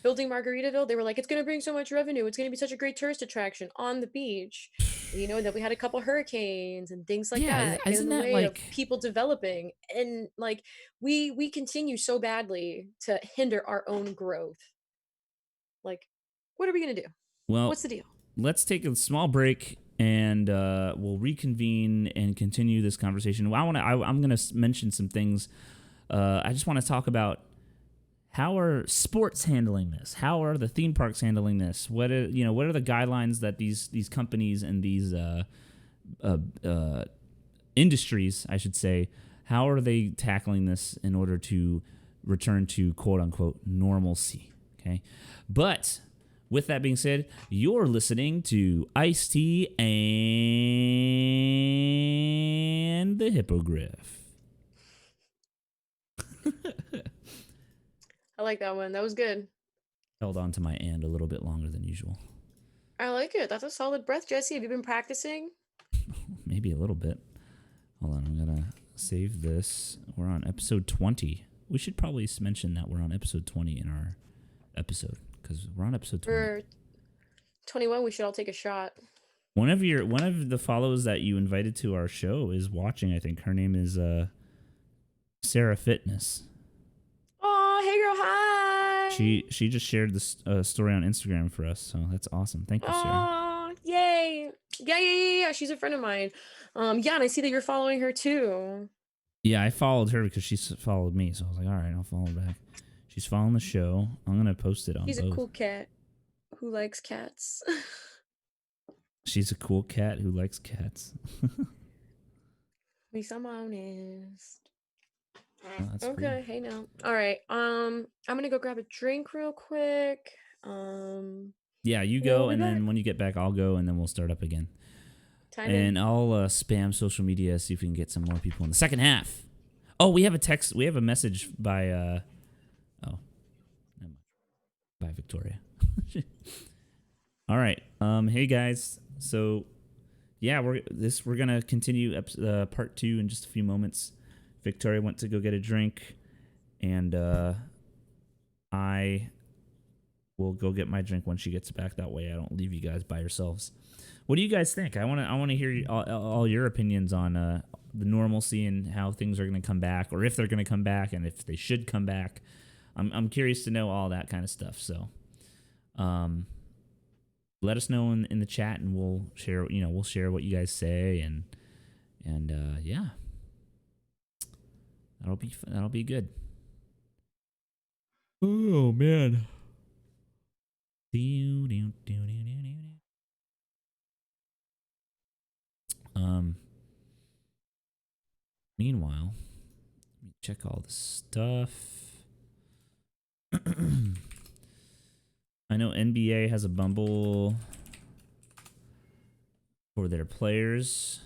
building Margaritaville, they were like, it's going to bring so much revenue. It's going to be such a great tourist attraction on the beach. That we had a couple hurricanes and things like that isn't in the that way like of people developing. And like, we continue so badly to hinder our own growth. Like, what are we going to do? Well, what's the deal? Let's take a small break and we'll reconvene and continue this conversation. I'm going to mention some things. I just want to talk about how are sports handling this? How are the theme parks handling this? What are the guidelines that these companies and these industries, I should say, how are they tackling this in order to return to quote unquote normalcy? Okay, but with that being said, you're listening to IceT and the Hippogriff. I like that one. That was good. Held on to my and a little bit longer than usual. I like it. That's a solid breath, Jesse. Have you been practicing? Maybe a little bit. Hold on, I'm gonna save this. We're on episode 20. We should probably mention that we're on episode 20 in our episode, because we're on episode 20. For 21, we should all take a shot. One of the follows that you invited to our show is watching. I think her name is Sarah Fitness. Oh, hey girl, hi. She just shared this story on Instagram for us, so that's awesome. Thank you, Sarah. Oh, yay! Yeah. She's a friend of mine. Yeah, and I see that you're following her too. Yeah, I followed her because she followed me, so I was like, all right, I'll follow back. She's following the show. I'm gonna post it on He's a both. cool cat who likes cats. She's a cool cat who likes cats. At least I'm honest. Well, that's Okay, cool. hey now. All right. I'm gonna go grab a drink real quick. Yeah, you Yeah, we'll go, be and then back. when you get back, I'll go, and then we'll start up again. Time in. And I'll spam social media, see if we can get some more people in the second half. Oh, we have a text. We have a message by never mind. By Victoria. All right. Hey guys. So yeah, we're gonna continue part 2 in just a few moments. Victoria went to go get a drink, and I will go get my drink when she gets back. That way, I don't leave you guys by yourselves. What do you guys think? I want to hear all your opinions on the normalcy and how things are going to come back, or if they're going to come back, and if they should come back. I'm curious to know all that kind of stuff. So, let us know in the chat, and we'll share. We'll share what you guys say, and yeah, that'll be good. Oh man. Meanwhile, let me check all the stuff. I know NBA has a bumble for their players.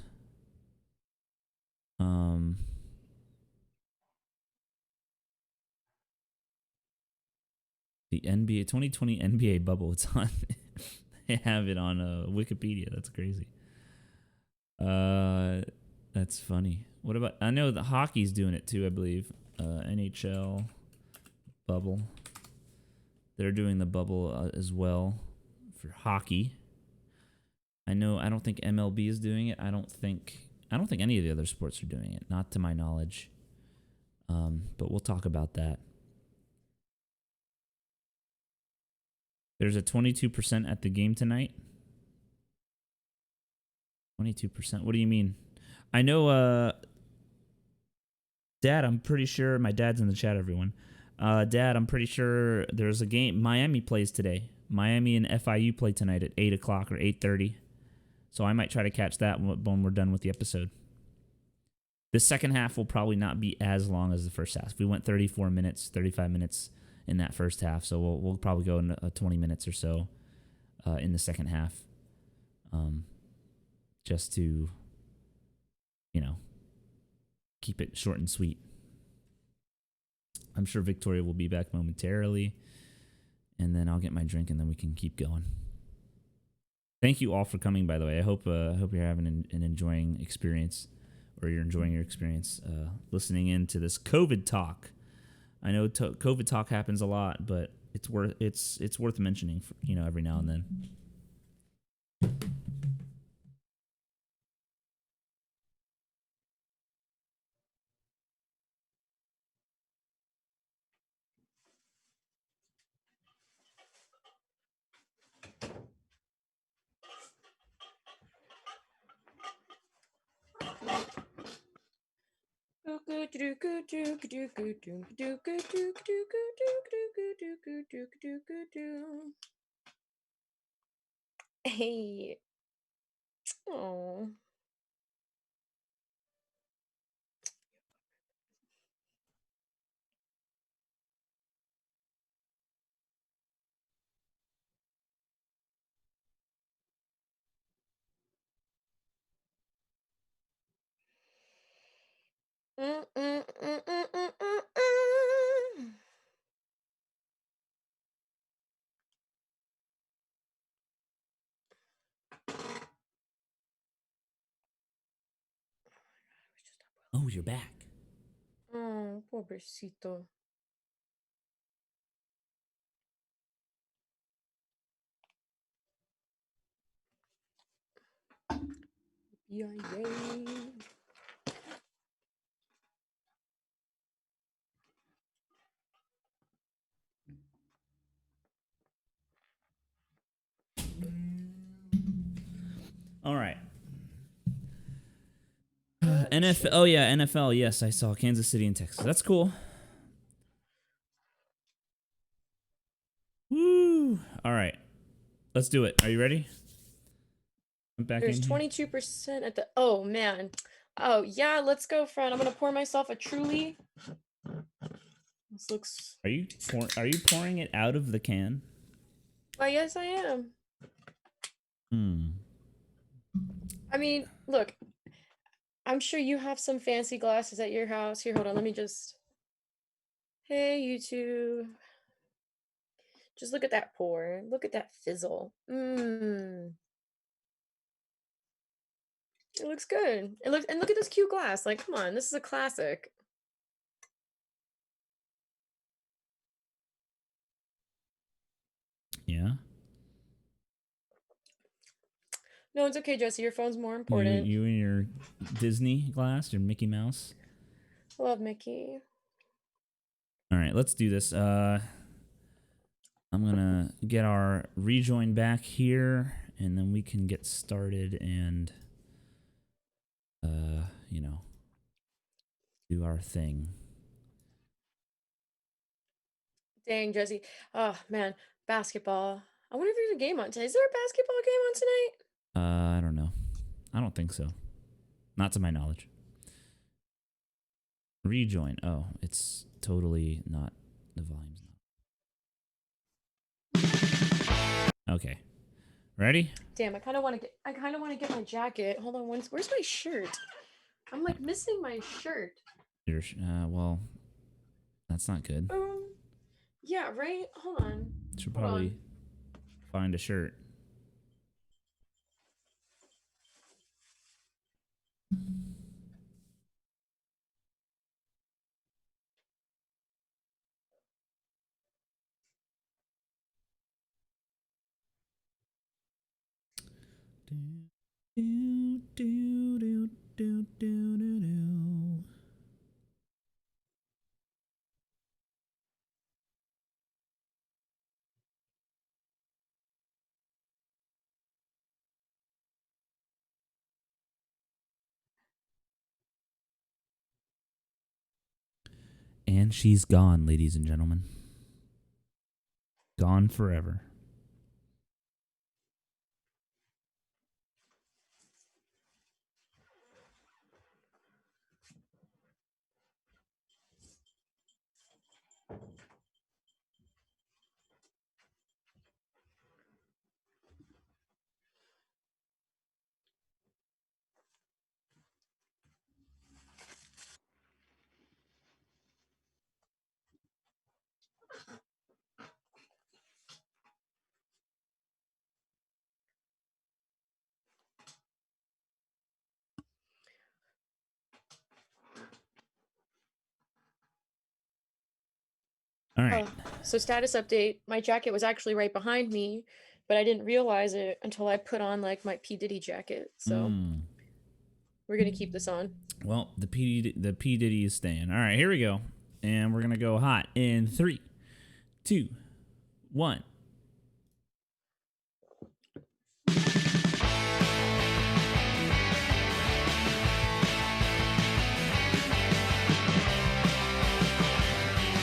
The NBA 2020 NBA bubble. It's on. They have it on Wikipedia. That's crazy. That's funny. What about? I know the hockey's doing it too. I believe NHL bubble. They're doing the bubble as well for hockey. I know. I don't think MLB is doing it. I don't think any of the other sports are doing it. Not to my knowledge. But we'll talk about that. There's a 22% at the game tonight. 22%. What do you mean? I know, Dad, I'm pretty sure, my dad's in the chat, everyone. Dad, I'm pretty sure there's a game. Miami plays today. Miami and FIU play tonight at 8 o'clock or 8:30. So I might try to catch that when we're done with the episode. The second half will probably not be as long as the first half. We went 34 minutes, 35 minutes in that first half. So we'll probably go in 20 minutes or so in the second half. Just to, keep it short and sweet. I'm sure Victoria will be back momentarily, and then I'll get my drink, and then we can keep going. Thank you all for coming, by the way. I hope you're having an enjoying experience, or you're enjoying your experience listening in to this COVID talk. I know COVID talk happens a lot, but it's worth mentioning, every now and then. Hey. Oh. Oh, you're back. Oh, pobrecito. Yay. All right. NFL. Oh yeah, NFL. Yes, I saw Kansas City and Texas. That's cool. Woo! All right, let's do it. Are you ready? I'm back There's in here. 22% at the. Oh man. Oh yeah, let's go, friend. I'm gonna pour myself a Truly. This looks. Are you pouring it out of the can? Why, yes, I am. Hmm. I mean, look. I'm sure you have some fancy glasses at your house. Here, hold on. Let me just. Hey, YouTube. Just look at that pour. Look at that fizzle. Mmm. It looks good. It looks, and look at this cute glass. Like, come on, this is a classic. Yeah. No, it's okay, Jesse. Your phone's more You important. you and your Disney glass, your Mickey Mouse. Love Mickey. All right, let's do this. I'm gonna get our rejoin back here, and then we can get started and, you know, do our thing. Dang, Jesse. Oh, man. Basketball. I wonder if there's a game on today. Is there a basketball game on tonight? I don't know. I don't think so. Not to my knowledge. Rejoin. Oh, it's totally not. The volume's not. Okay. Ready? Damn, I kind of want to get my jacket. Hold on, where's my shirt? I'm like missing my shirt. Well, that's not good. Yeah, right? Hold on. Should probably find a shirt. And she's gone, ladies and gentlemen. Gone forever. All right. So status update. My jacket was actually right behind me, but I didn't realize it until I put on like my P Diddy jacket. So we're gonna keep this on. Well, the P Diddy is staying. All right, here we go, and we're gonna go hot in 3, 2, 1.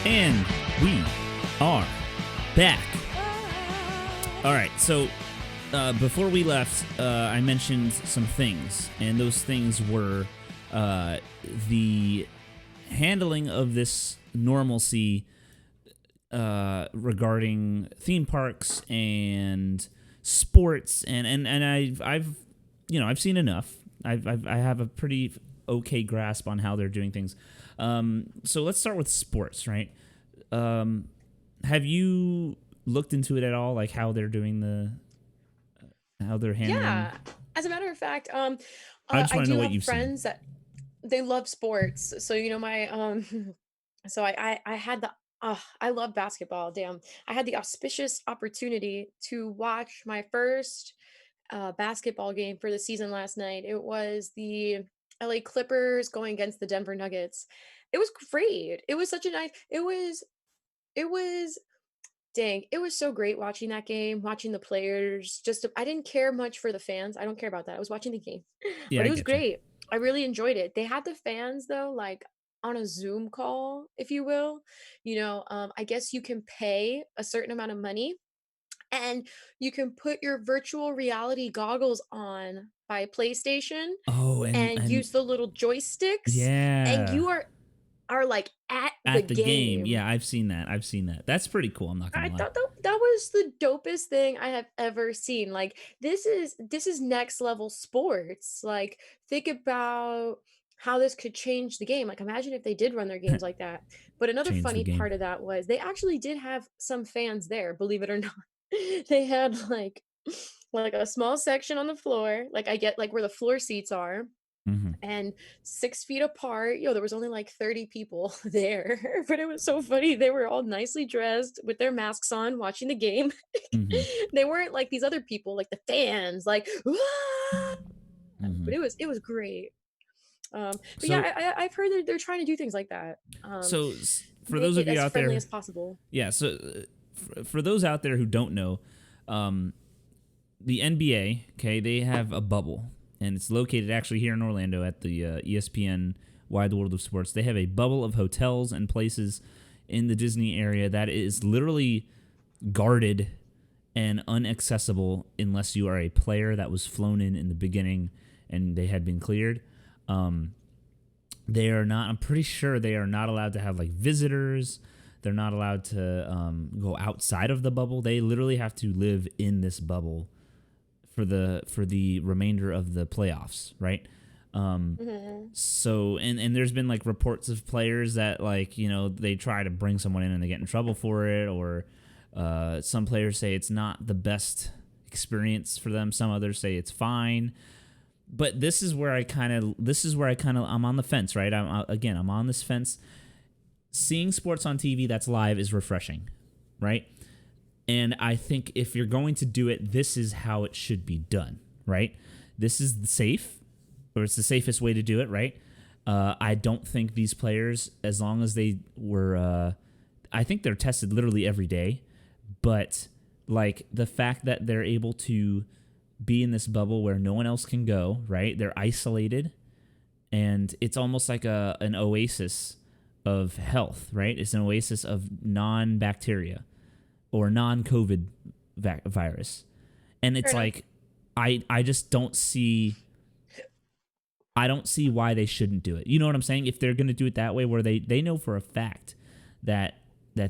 And we are back. All right, so before we left, I mentioned some things, and those things were the handling of this normalcy regarding theme parks and sports, and I've seen enough. I have a pretty okay grasp on how they're doing things. So let's start with sports, right? Have you looked into it at all, like how they're doing how they're handling? Yeah. As a matter of fact, I just want to know what you've friends seen. that they love sports. So my so I had the I love basketball. Damn. I had the auspicious opportunity to watch my first basketball game for the season last night. It was the LA Clippers going against the Denver Nuggets. It was great. It was such a nice it was dang, it was so great watching that game, watching the players. I didn't care much for the fans. I don't care about that. I was watching the game. Yeah, But I it was get you. great. I really enjoyed it. They had the fans though, like on a Zoom call, if you will. I guess you can pay a certain amount of money and you can put your virtual reality goggles on by PlayStation Oh, and and use the little joysticks, and yeah, you are like at the at the game. game. Yeah, I've seen that. That's pretty cool. I'm not gonna I lie. thought that was the dopest thing I have ever seen. Like this is next level sports. Like think about how this could change the game. Like imagine if they did run their games like that. But another Change the funny game. part of that was they actually did have some fans there, believe it or not. They had like a small section on the floor, like I get like where the floor seats are, Mm-hmm. and 6 feet apart. There was only like 30 people there, but it was so funny. They were all nicely dressed with their masks on, watching the game. Mm-hmm. They weren't like these other people, like the fans, like, "Ah!" Mm-hmm. But it was great. But So yeah, I've heard that they're trying to do things like that. for Make those it of you as out friendly there, as possible. yeah. So for those out there who don't know, um, the NBA, okay, they have a bubble, and it's located actually here in Orlando at the ESPN Wide World of Sports. They have a bubble of hotels and places in the Disney area that is literally guarded and inaccessible unless you are a player that was flown in the beginning and they had been cleared. They are not. I'm pretty sure they are not allowed to have like visitors. They're not allowed to go outside of the bubble. They literally have to live in this bubble for the remainder of the playoffs, right? Hmm. So and there's been like reports of players that like they try to bring someone in and they get in trouble for it, or some players say it's not the best experience for them. Some others say it's fine. But this is where I kind of I'm on the fence, right? I'm on this fence. Seeing sports on TV that's live is refreshing, right? And I think if you're going to do it, this is how it should be done, right? This is safe, or it's the safest way to do it, right? I don't think these players, as long as they were, I think they're tested literally every day, but like the fact that they're able to be in this bubble where no one else can go, right? They're isolated, and it's almost like an oasis of health, right? It's an oasis of non-bacteria or non-COVID virus. And Fair it's enough. like, I just don't see why they shouldn't do it. You know what I'm saying? If they're going to do it that way, where they know for a fact that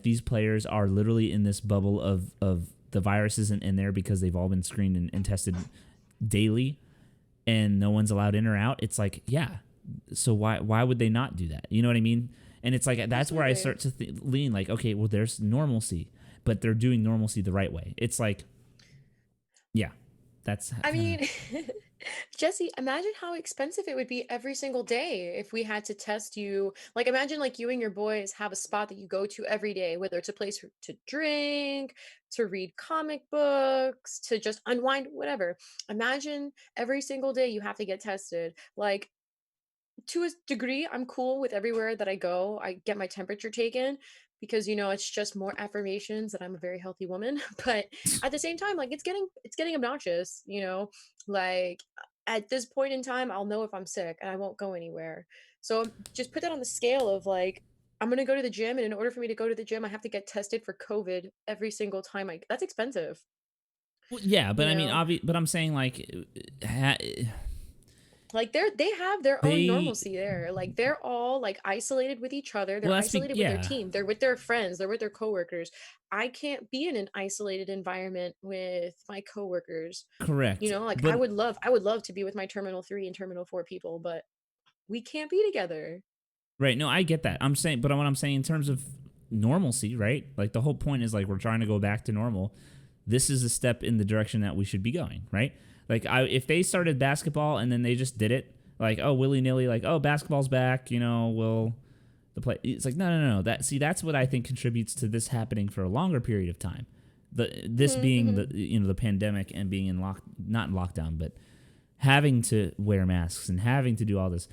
these players are literally in this bubble of the virus isn't in there because they've all been screened and tested daily, and no one's allowed in or out. It's like, yeah. So why would they not do that? You know what I mean? And it's like that's where I Absolutely. start to lean like, okay, well, there's normalcy, but they're doing normalcy the right way. It's like, yeah, that's I kind of mean, Jesse, imagine how expensive it would be every single day if we had to test you. Like, imagine like you and your boys have a spot that you go to every day, whether it's a place to drink, to read comic books, to just unwind, whatever. Imagine every single day you have to get tested. Like, to a degree, I'm cool with everywhere that I go. I get my temperature taken because it's just more affirmations that I'm a very healthy woman. But at the same time, like it's getting obnoxious, Like at this point in time, I'll know if I'm sick and I won't go anywhere. So just put that on the scale of like I'm gonna go to the gym, and in order for me to go to the gym, I have to get tested for COVID every single time. That's expensive, well, yeah. But you I mean, know. but I'm saying like, Like they have their own they normalcy there. Like they're all like isolated with each other. well, They're isolated with their yeah, team. They're with their friends. They're with their coworkers. I can't be in an isolated environment with my coworkers. correct. Like I But would love I would love to be with my terminal 3 and terminal 4 people, but we can't be together. right, no, I get that. I'm saying, but what I'm saying in terms of normalcy, right? Like the whole point is like we're trying to go back to normal. This is a step in the direction that we should be going, right? Like if they started basketball and then they just did it, like willy nilly, like basketball's back, will the play? It's like no. That's what I think contributes to this happening for a longer period of time. This Mhm, being mhm. the pandemic and being in not in lockdown, but having to wear masks and having to do all this.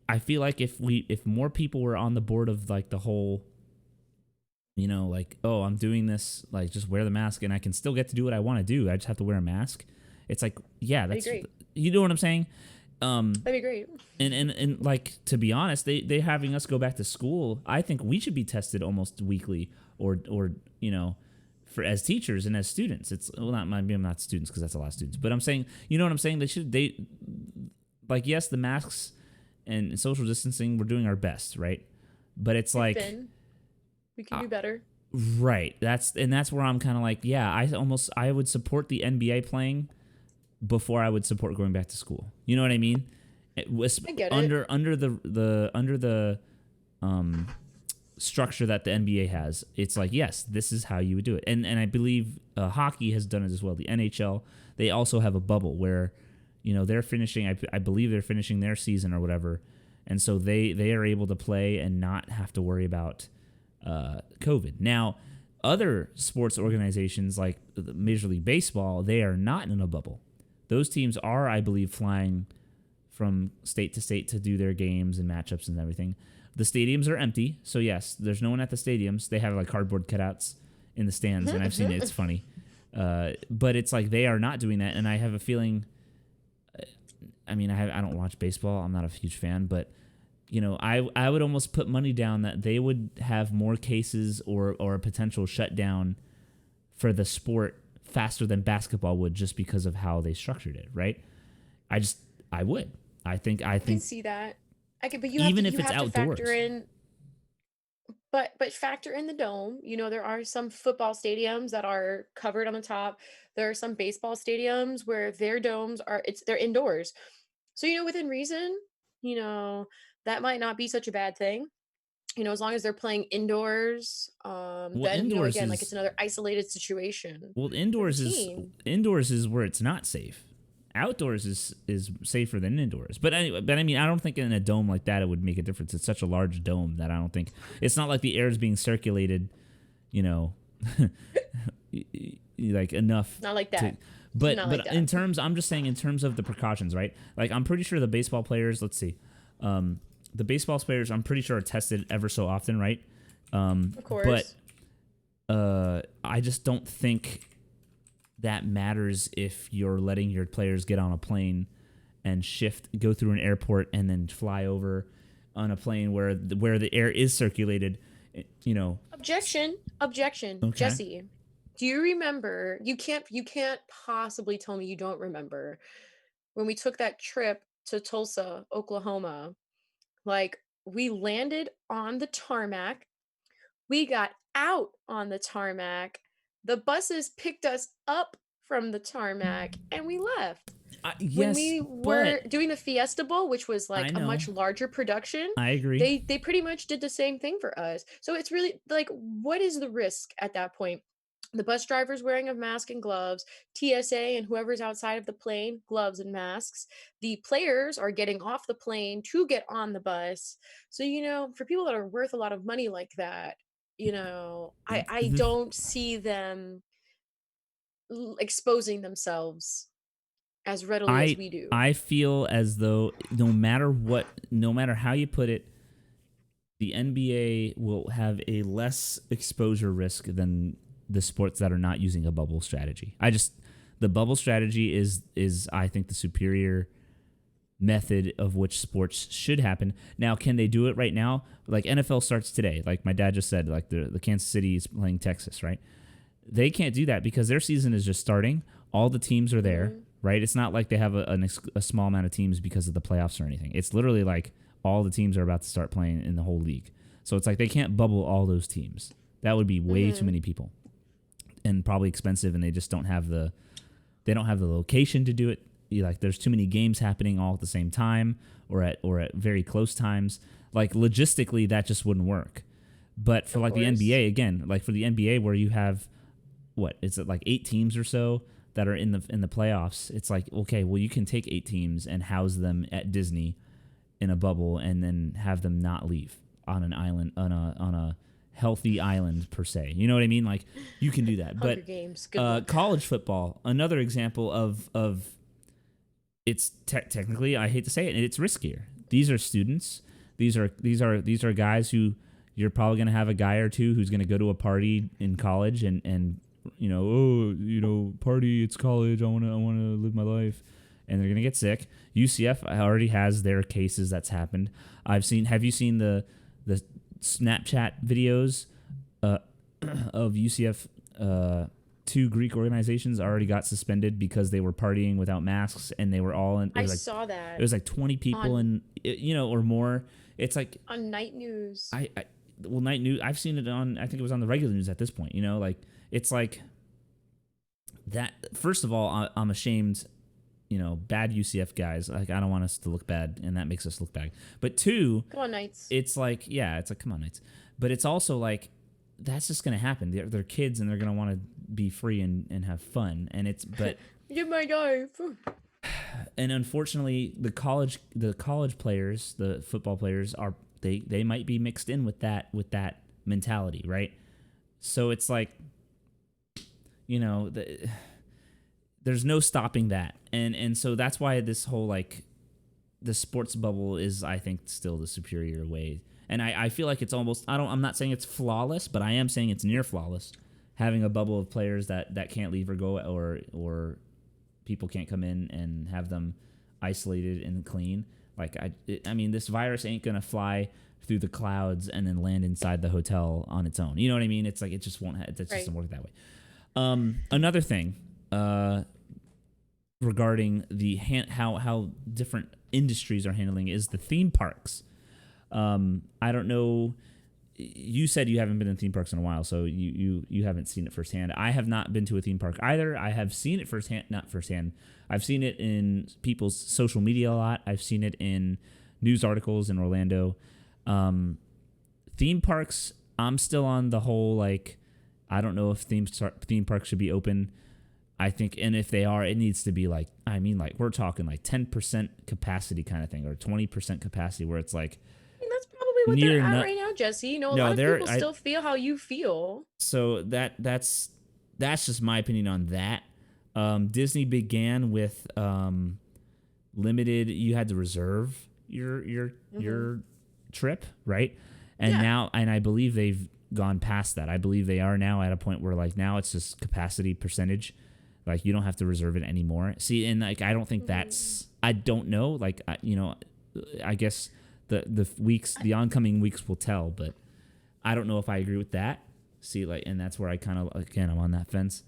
I feel like if more people were on the board of like the whole, like, oh, I'm doing this, like just wear the mask and I can still get to do what I want to do. I just have to wear a mask. It's like, yeah, I that's, agree. you know what I'm saying? That'd be great. And like, to be honest, they having us go back to school. I think we should be tested almost weekly, or you know, for as teachers and as students. It's well, not maybe I'm not students because that's a lot of students, but I'm saying, you know what I'm saying? They like, yes, the masks and social distancing, we're doing our best, right? But it's like, we can do better. Right. That's where I'm kind of like, yeah, I would support the NBA playing before I would support going back to school. You know what I mean? I get it. Under the structure that the NBA has, it's like, yes, this is how you would do it. And I believe hockey has done it as well. The NHL, they also have a bubble where, you know, they're finishing, I believe they're finishing their season or whatever. And so they are able to play and not have to worry about COVID. Now, other sports organizations like Major League Baseball, they are not in a bubble. Those teams are, I believe, flying from state to state to do their games and matchups and everything. The stadiums are empty, so yes, there's no one at the stadiums. They have like cardboard cutouts in the stands, and I've seen it. It's funny. But it's like they are not doing that, and I have a feeling. I mean, I don't watch baseball. I'm not a huge fan, but you know, I would almost put money down that they would have more cases or a potential shutdown for the sport faster than basketball would, just because of how they structured it, right? I would. I think I can see that. But you even have if it's to outdoors. factor in. But factor in the dome. You know, there are some football stadiums that are covered on the top. There are some baseball stadiums where their domes they're indoors. So, you know, within reason, you know, that might not be such a bad thing. You know, as long as they're playing indoors, then, you know, again, like, it's another isolated situation. Well, indoors is where it's not safe. Outdoors is safer than indoors. But anyway, I mean, I don't think in a dome like that it would make a difference. It's such a large dome that I don't think it's not like the air is being circulated, you know, like enough. Not like that. But in terms, I'm just saying in terms of the precautions, right? Like, I'm pretty sure the baseball players, let's see, the baseball players, I'm pretty sure are tested ever so often, right? Of course. But I just don't think that matters if you're letting your players get on a plane and go through an airport and then fly over on a plane where the air is circulated, you know. Objection. Okay. Jesse, do you remember? You can't possibly tell me you don't remember when we took that trip to Tulsa, Oklahoma. Like, we landed on the tarmac, we got out on the tarmac, the buses picked us up from the tarmac, and we left. Yes, when we were doing the Fiesta Bowl, which was like a much larger production, I agree. They pretty much did the same thing for us. So it's really like, what is the risk at that point? The bus driver's wearing a mask and gloves, TSA and whoever's outside of the plane, gloves and masks. The players are getting off the plane to get on the bus. So, you know, for people that are worth a lot of money like that, you know, I don't see them exposing themselves as readily as we do. I feel as though no matter how you put it, the NBA will have a less exposure risk than the sports that are not using a bubble strategy. The bubble strategy is I think the superior method of which sports should happen. Now, can they do it right now? Like, NFL starts today. Like my dad just said, like the Kansas City is playing Texas, right? They can't do that because their season is just starting. All the teams are there, right? It's not like they have a small amount of teams because of the playoffs or anything. It's literally like all the teams are about to start playing in the whole league. So it's like they can't bubble all those teams. That would be way too many people and probably expensive, and they just don't have the location to do it. Like, there's too many games happening all at the same time or at very close times. Like, logistically, that just wouldn't work. But for the NBA, again, like for the NBA where you have is it like 8 teams or so that are in the playoffs? It's like, okay, well, you can take 8 teams and house them at Disney in a bubble and then have them not leave on an island on a healthy island per se. You know what I mean? Like, you can do that. But Games. Good college football, another example of it's technically, I hate to say it, it's riskier. These are students. These are guys who you're probably going to have a guy or two who's going to go to a party in college and you know, party, it's college, I want to live my life. and they're going to get sick. UCF already has their cases that's happened. Have you seen the Snapchat videos of UCF? Two Greek organizations already got suspended because they were partying without masks, and they were all in. I saw that. It was like 20 people or more. It's like on night news. Night news. I've seen it on. I think it was on the regular news at this point. Like it's like that. First of all, I'm ashamed. Bad UCF guys. Like I don't want us to look bad, and that makes us look bad. But two, come on, Knights. It's like come on, Knights. But it's also like that's just gonna happen. They're kids, and they're gonna want to be free and have fun. And it's get my guy. And unfortunately, the college players, the football players are they might be mixed in with that mentality, right? So it's like, there's no stopping that, and so that's why this whole like the sports bubble is, I think, still the superior way. And I feel like it's almost I'm not saying it's flawless, but I am saying it's near flawless. Having a bubble of players that can't leave or go, or people can't come in and have them isolated and clean. Like I mean, this virus ain't gonna fly through the clouds and then land inside the hotel on its own. You know what I mean? It's like it just won't. It just doesn't work that way. Another thing regarding the how different industries are handling is the theme parks. I don't know. You said you haven't been in theme parks in a while, so you haven't seen it firsthand. I have not been to a theme park either. I have seen it not firsthand. I've seen it in people's social media a lot. I've seen it in news articles in Orlando. Theme parks, I'm still on the whole, like, I don't know if theme parks should be open. I think, and if they are, it needs to be like, I mean, like, we're talking like 10% capacity kind of thing, or 20% capacity, where it's like, that's probably what they're at right now, Jesse. A lot of people still feel how you feel. So that's just my opinion on that. Disney began with limited. You had to reserve your trip, right? And now, and I believe they've gone past that. I believe they are now at a point where like now it's just capacity percentage. Like you don't have to reserve it anymore. See, and like I don't think that's. I don't know. Like I guess the oncoming weeks will tell, but I don't know if I agree with that. See, like, and that's where I kind of, again, I'm on that fence.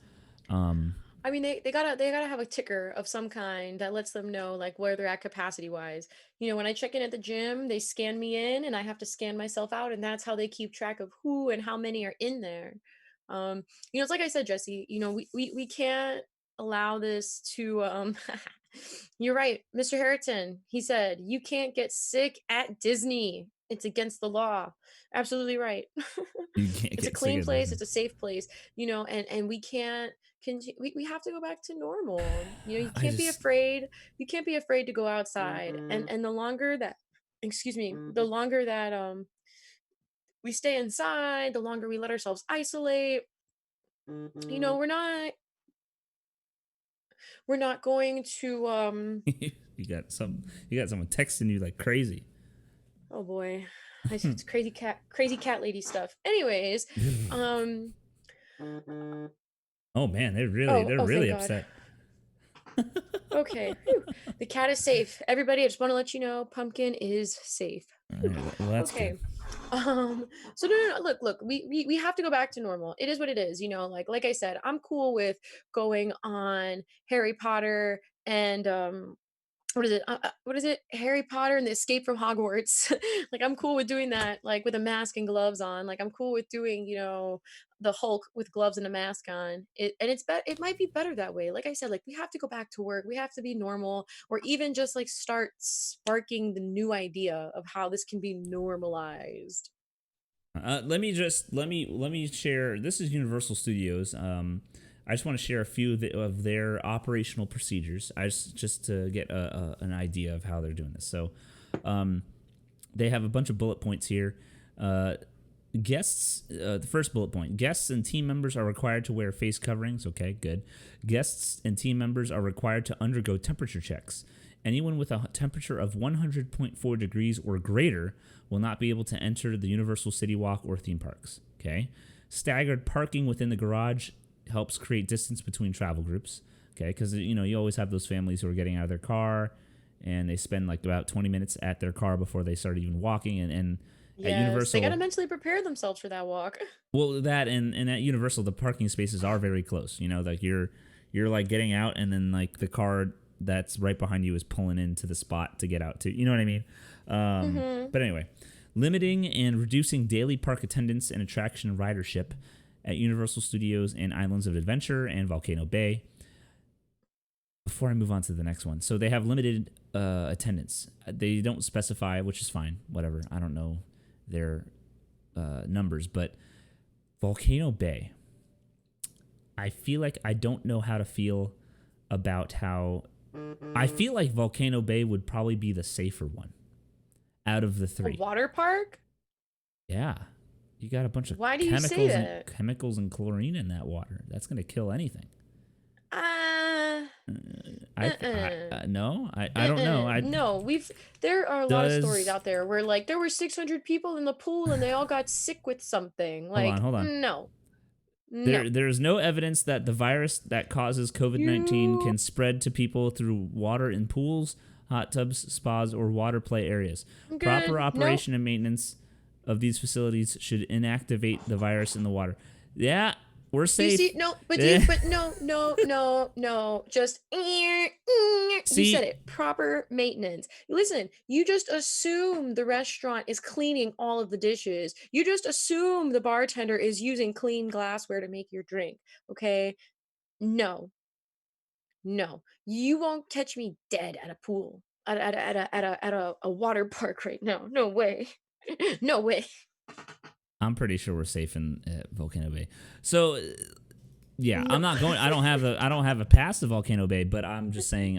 I mean, they gotta have a ticker of some kind that lets them know like where they're at capacity wise. When I check in at the gym, they scan me in, and I have to scan myself out, and that's how they keep track of who and how many are in there. It's like I said, Jesse. We can't allow this to. You're right, Mr. Harrington. He said you can't get sick at Disney. It's against the law. Absolutely right. It's a clean place. It's a safe place. And we can't. We have to go back to normal. You can't be afraid. You can't be afraid to go outside. And the longer that, the longer that we stay inside, the longer we let ourselves isolate. We're not going to you got someone texting you like crazy. Oh boy. It's crazy cat lady stuff. Anyways, oh man, they're really upset. Okay. Whew. The cat is safe. Everybody, I just want to let you know, Pumpkin is safe. Right, well, that's okay. Good. So no, look, we have to go back to normal. It is what it is, like I said, I'm cool with going on Harry Potter and what is it? Harry Potter and the Escape from Hogwarts. Like I'm cool with doing that, like with a mask and gloves on. Like I'm cool with doing, the Hulk with gloves and a mask on. It might be better that way. Like I said, like we have to go back to work. We have to be normal, or even just like start sparking the new idea of how this can be normalized. Let me share. This is Universal Studios. I just want to share a few of their operational procedures. Just to get an idea of how they're doing this. So, they have a bunch of bullet points here. Guests, the first bullet point: guests and team members are required to wear face coverings. Okay, good. Guests and team members are required to undergo temperature checks. Anyone with a temperature of 100.4 degrees or greater will not be able to enter the Universal City Walk or theme parks. Okay. Staggered parking within the garage helps create distance between travel groups. Okay, because you always have those families who are getting out of their car, and they spend like about 20 minutes at their car before they start even walking. And at Yes, Universal, they gotta mentally prepare themselves for that walk. well, that and at Universal, the parking spaces are very close. Like you're like getting out, and then like the car that's right behind you is pulling into the spot to get out to. You know what I mean? But anyway, limiting and reducing daily park attendance and attraction ridership at Universal Studios and Islands of Adventure and Volcano Bay. Before I move on to the next one, so they have limited attendance. They don't specify, which is fine. Whatever. I don't know their numbers, but Volcano Bay, I feel like I don't know how to feel about how. I feel like Volcano Bay would probably be the safer one out of the three. A water park? Yeah, you got a bunch of Why do you say that? Chemicals and chlorine in that water. That's gonna kill anything. No, I don't know. No, there are a lot of stories out there where like there were 600 people in the pool and they all got sick with something. Like, hold on. No. There's no evidence that the virus that causes COVID-19 can spread to people through water in pools, hot tubs, spas, or water play areas. Good. Proper operation and maintenance of these facilities should inactivate the virus in the water. Yeah, we're safe. You see, no, but no. Just you said it. Proper maintenance. Listen, you just assume the restaurant is cleaning all of the dishes. You just assume the bartender is using clean glassware to make your drink. Okay? No. You won't catch me dead at a pool. At a water park right now. No way. No way. I'm pretty sure we're safe in Volcano Bay. So, yeah, no. I'm not going. I don't have a pass to Volcano Bay, but I'm just saying,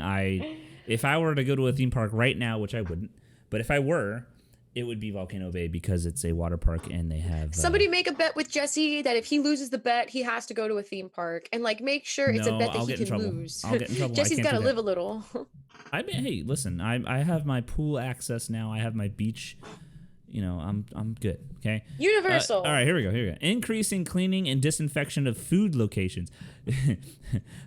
if I were to go to a theme park right now, which I wouldn't, but if I were, it would be Volcano Bay because it's a water park and they have. Somebody make a bet with Jesse that if he loses the bet, he has to go to a theme park and like make sure it's a bet that he can lose. I'll get in trouble. Jesse's got to live a little. Hey, listen, I have my pool access now. I have my beach. I'm good. Okay. Universal. All right, here we go. Increasing cleaning and disinfection of food locations.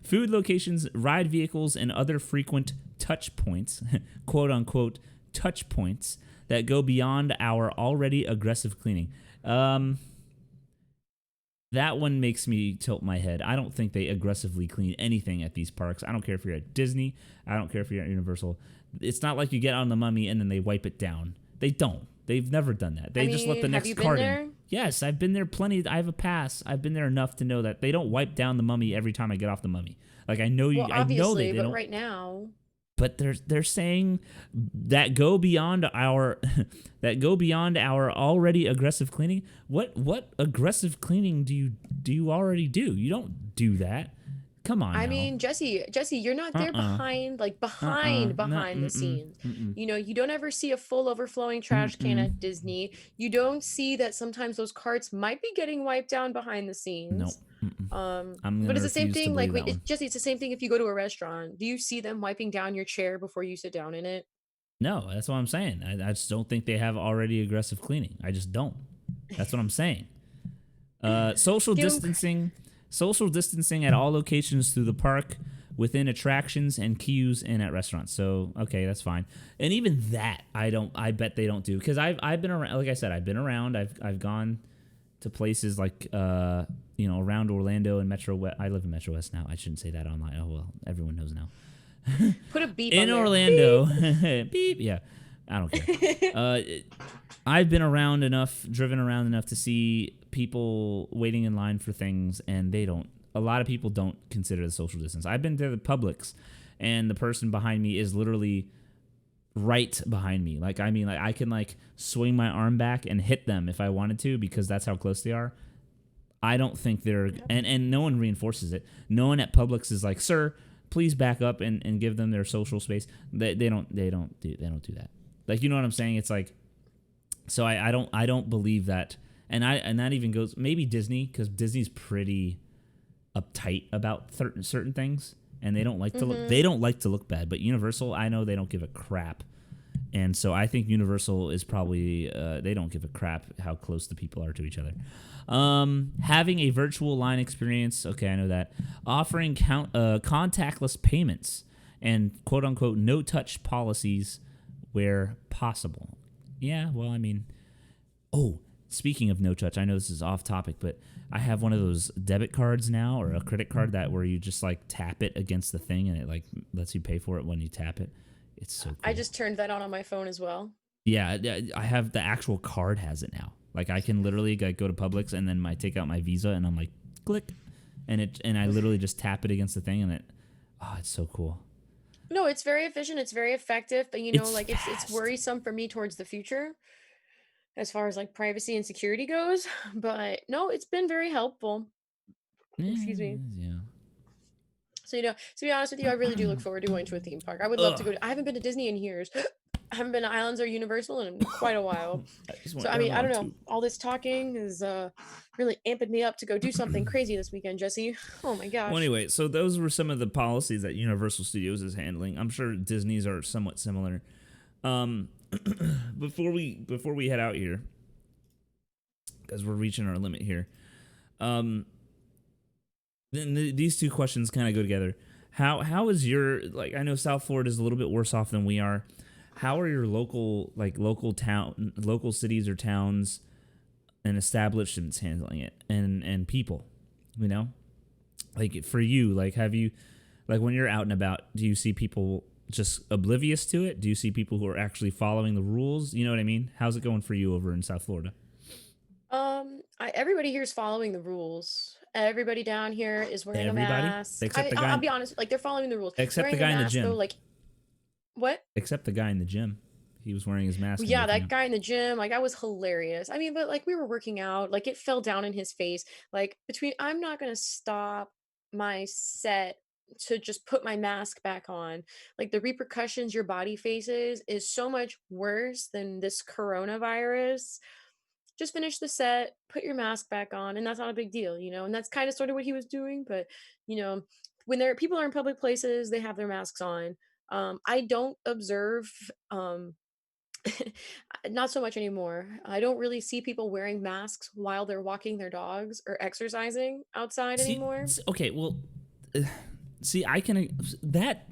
Food locations, ride vehicles, and other frequent touch points, quote unquote, touch points that go beyond our already aggressive cleaning. That one makes me tilt my head. I don't think they aggressively clean anything at these parks. I don't care if you're at Disney. I don't care if you're at Universal. It's not like you get on the Mummy and then they wipe it down. They don't. They've never done that. They just let the next cart in. Yes, I've been there plenty. I have a pass. I've been there enough to know that they don't wipe down the Mummy every time I get off the Mummy. Like I know you. Well, I know they don't. Right now. But they're saying that go beyond our already aggressive cleaning. What aggressive cleaning do you already do? You don't do that. Come on. I mean, Jesse, you're not there behind the scenes. You don't ever see a full overflowing trash can at Disney. You don't see that sometimes those carts might be getting wiped down behind the scenes. Nope. But it's the same thing. Like, Jesse, it's the same thing if you go to a restaurant. Do you see them wiping down your chair before you sit down in it? No, that's what I'm saying. I just don't think they have already aggressive cleaning. I just don't. That's what I'm saying. Social distancing. Social distancing at all locations through the park, within attractions and queues, and at restaurants. So, okay, that's fine. And even that, I bet they don't do, because I've been around. Like I said, I've been around. I've gone to places like around Orlando and Metro West. I live in Metro West now. I shouldn't say that online. Oh well, everyone knows now. Put a beep in on Orlando. Beep. Yeah, I don't care. I've been around enough, driven around enough to see people waiting in line for things, and a lot of people don't consider the social distance. I've been to the Publix, and the person behind me is literally right behind me. Like, I mean, like I can like swing my arm back and hit them if I wanted to, because that's how close they are. I don't think they're, and no one reinforces it. No one at Publix is like, sir, please back up and give them their social space. They don't do that. Like, you know what I'm saying? It's like, so I don't believe that, and that even goes maybe Disney, because Disney's pretty uptight about certain things, and they don't like to look bad. But Universal, I know they don't give a crap, And so I think Universal is probably, they don't give a crap how close the people are to each other. Having a virtual line experience, okay, I know that. Offering contactless payments and quote-unquote no-touch policies where possible. Yeah, well, I mean, speaking of no-touch, I know this is off topic, but I have one of those debit cards now, or a credit card that where you just like tap it against the thing and it like lets you pay for it when you tap it. It's so cool. I just turned that on my phone as well. Yeah, I have the actual card has it now. Like I can literally like go to Publix and then take out my Visa and I'm like click, and I literally just tap it against the thing and it's so cool. No, it's very efficient. It's very effective, but it's worrisome for me towards the future, as far as like privacy and security goes. But no, it's been very helpful. Excuse me. Yeah. So, to be honest with you, I really do look forward to going to a theme park. I would love to go. I haven't been to Disney in years. I haven't been to Islands or Universal in quite a while. So, I mean, I don't know. All this talking is really amping me up to go do something crazy this weekend, Jesse. Oh my gosh. Well, anyway, so those were some of the policies that Universal Studios is handling. I'm sure Disney's are somewhat similar. Before we head out here, because we're reaching our limit here, then these two questions kind of go together. How is your, like, I know South Florida is a little bit worse off than we are. How are your local cities or towns and establishments handling it, and people, you know? Like for you, like have you, like when you're out and about, do you see people just oblivious to it? Do you see people who are actually following the rules? You know what I mean? How's it going for you over in South Florida? Everybody here is following the rules. Everybody down here is wearing a mask. Except the guy. I'll be honest, like they're following the rules. Except the guy in the gym. Though, like, what? Except the guy in the gym. He was wearing his mask. Yeah, that guy in the gym, like, that was hilarious. I mean, but like we were working out, like it fell down in his face. Like I'm not gonna stop my set to just put my mask back on. Like the repercussions your body faces is so much worse than this coronavirus. Just finish the set, put your mask back on, and that's not a big deal, and that's kind of sort of what he was doing. But when people are in public places, they have their masks on. I don't observe, not so much anymore. I don't really see people wearing masks while they're walking their dogs or exercising outside anymore. Okay, well, see, I can that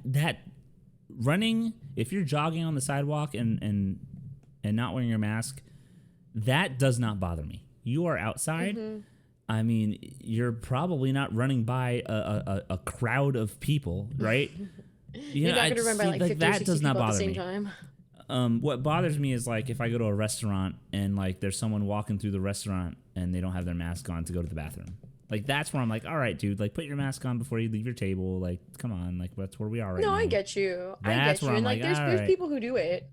running, if you're jogging on the sidewalk and not wearing your mask, that does not bother me. You are outside. Mm-hmm. I mean, you're probably not running by a crowd of people, right? You're not going to run by like 50 or 60 does not people at bother the same me. time. What bothers me is like if I go to a restaurant and like there's someone walking through the restaurant and they don't have their mask on to go to the bathroom. Like that's where I'm like, all right, dude, like put your mask on before you leave your table. Like, come on, like that's where we are right now. No, I get you. That's and like there's people who do it.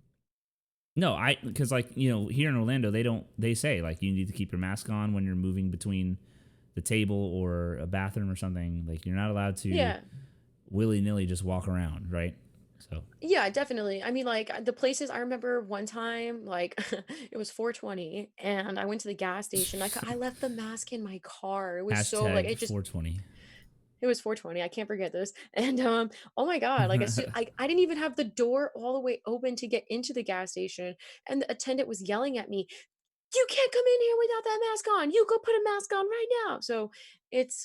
No, because like, here in Orlando, they say like you need to keep your mask on when you're moving between the table or a bathroom or something. Like you're not allowed to willy-nilly just walk around, right? So yeah, definitely. I mean, like the places I remember one time, like it was 420 and I went to the gas station. I left the mask in my car. It was Hashtag so like it just 420. It was 420. I can't forget this. And oh my God, like I didn't even have the door all the way open to get into the gas station. And the attendant was yelling at me, "You can't come in here without that mask on. You go put a mask on right now." So it's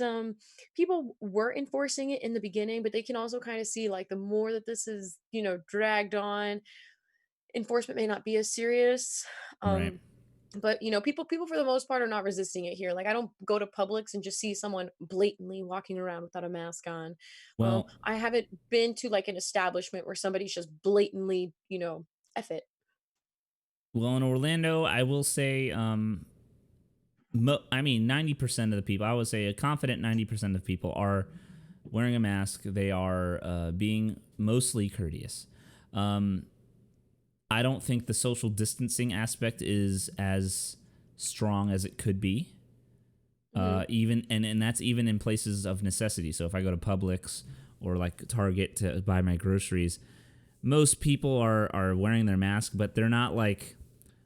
people were enforcing it in the beginning, but they can also kind of see like the more that this is, dragged on, enforcement may not be as serious. Right. But people for the most part are not resisting it here. Like I don't go to Publix and just see someone blatantly walking around without a mask on. Well, I haven't been to like an establishment where somebody's just blatantly, F it. Well, in Orlando, I will say, 90% of the people, I would say a confident 90% of people are wearing a mask. They are being mostly courteous. I don't think the social distancing aspect is as strong as it could be. Even and that's even in places of necessity. So if I go to Publix or like Target to buy my groceries, most people are wearing their mask, but they're not like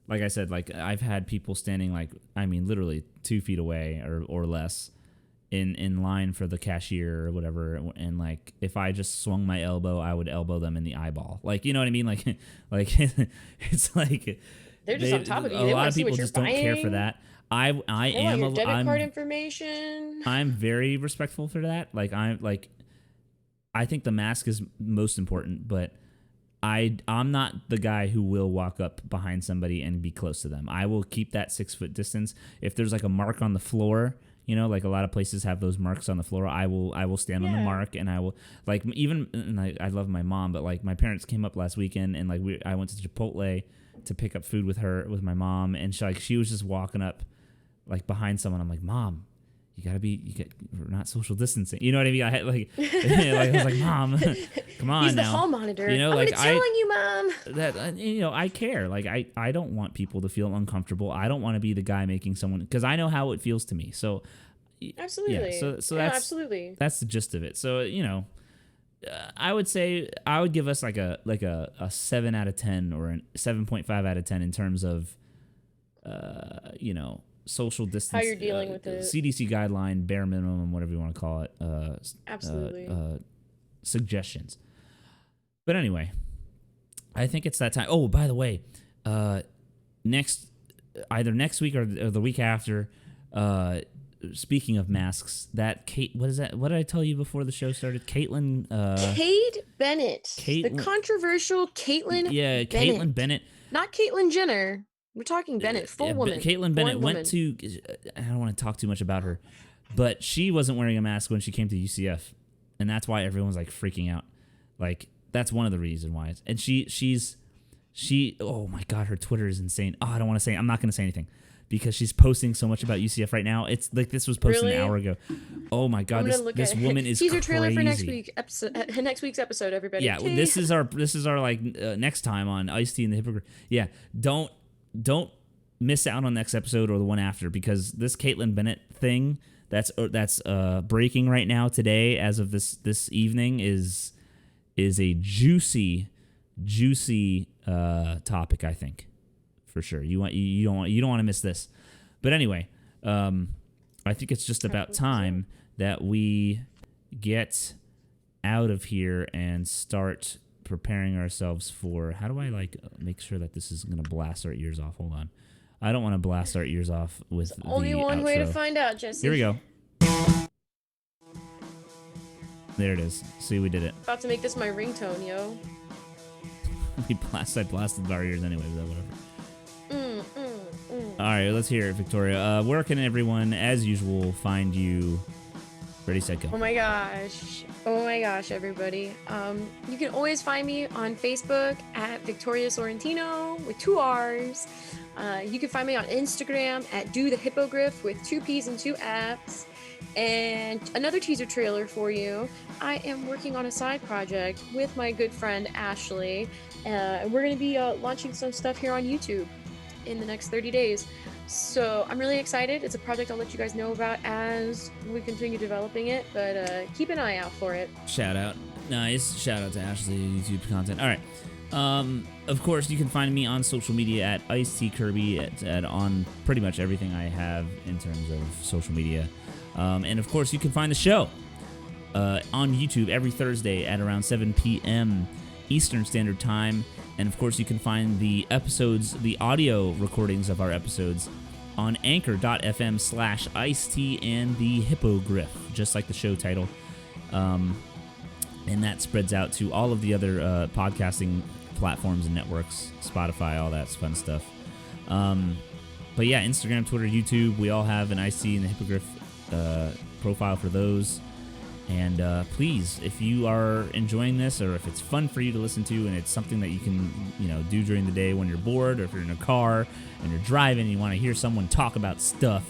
I said, like I've had people standing literally 2 feet away or less in line for the cashier or whatever, and like if I just swung my elbow, I would elbow them in the eyeball. Like, you know what I mean? Like it's like They're just on top of you. A They lot want of to see people what you're just don't care for buying. that. I They am want your debit card I'm information. I'm very respectful for that. Like I think the mask is most important, but I'm not the guy who will walk up behind somebody and be close to them. I will keep that 6 foot distance. If there's like a mark on the floor, you know, like a lot of places have those marks on the floor, I will stand on the mark, and I will like even, and I love my mom, but like my parents came up last weekend, and like I went to Chipotle to pick up food with my mom, and she was just walking up like behind someone. I'm like, Mom, we're not social distancing. You know what I mean? I had like, I was like, Mom, come on. He's the now. hall monitor. You know, I'm like telling you, Mom. that, you know, I care. Like I don't want people to feel uncomfortable. I don't want to be the guy making someone, because I know how it feels to me. So Absolutely. yeah. So that's absolutely. That's the gist of it. So, you know, I would say I would give us like a 7 out of 10 or a 7.5 out of 10 in terms of, you know, social distance. How you're dealing with it. CDC guideline, bare minimum, whatever you want to call it. Absolutely. Suggestions. But anyway, I think it's that time. Oh, by the way, either next week or the week after, speaking of masks, that what is that? What did I tell you before the show started? Caitlin. Kate Bennett. The controversial Caitlin. Yeah, Bennett. Caitlin Bennett. Not Caitlin Jenner. We're talking Bennett, full woman. Caitlin Bennett went to. I don't want to talk too much about her, but she wasn't wearing a mask when she came to UCF, and that's why everyone's like freaking out. Like that's one of the reasons why. And she's. Oh my God, her Twitter is insane. Oh, I don't want to say. I'm not going to say anything, because she's posting so much about UCF right now. It's like this was posted an hour ago. Oh my God, this woman is teaser crazy. Trailer for next week's episode, everybody. Yeah, this is our like next time on IceT and the Hippogriff. Yeah, don't miss out on next episode or the one after, because this Caitlin Bennett thing that's breaking right now today as of this evening is a juicy topic, I think. For sure. You don't want to miss this. But anyway, I think it's just about time that we get out of here and start preparing ourselves for, how do I like make sure that this is going to blast our ears off? Hold on. I don't want to blast our ears off with the only one outro. way to find out, Jesse. Here we go. There it is. See, we did it. About to make this my ringtone, yo. I blasted our ears anyway, but whatever. All right, let's hear it, Victoria. Where can everyone, as usual, find you? Ready, set, go. Oh my gosh, everybody. You can always find me on Facebook at Victoria Sorrentino with 2 R's. You can find me on Instagram at Do the Hippogriff with 2 P's and 2 F's. And another teaser trailer for you. I am working on a side project with my good friend Ashley, and we're going to be launching some stuff here on YouTube in the next 30 days. So I'm really excited. It's a project I'll let you guys know about as we continue developing it, but keep an eye out for it. Shout out. Nice. Shout out to Ashley, YouTube content. All right. Of course, you can find me on social media at IceT Kirby on pretty much everything I have in terms of social media. And of course, you can find the show on YouTube every Thursday at around 7 p.m. Eastern Standard Time. And of course, you can find the episodes, the audio recordings of our episodes on anchor.fm/IceT and the Hippogriff, just like the show title. And that spreads out to all of the other podcasting platforms and networks, Spotify, all that fun stuff. But yeah, Instagram, Twitter, YouTube, we all have an IceT and the Hippogriff profile for those. And please, if you are enjoying this, or if it's fun for you to listen to, and it's something that you can, do during the day when you're bored, or if you're in a car and you're driving and you want to hear someone talk about stuff,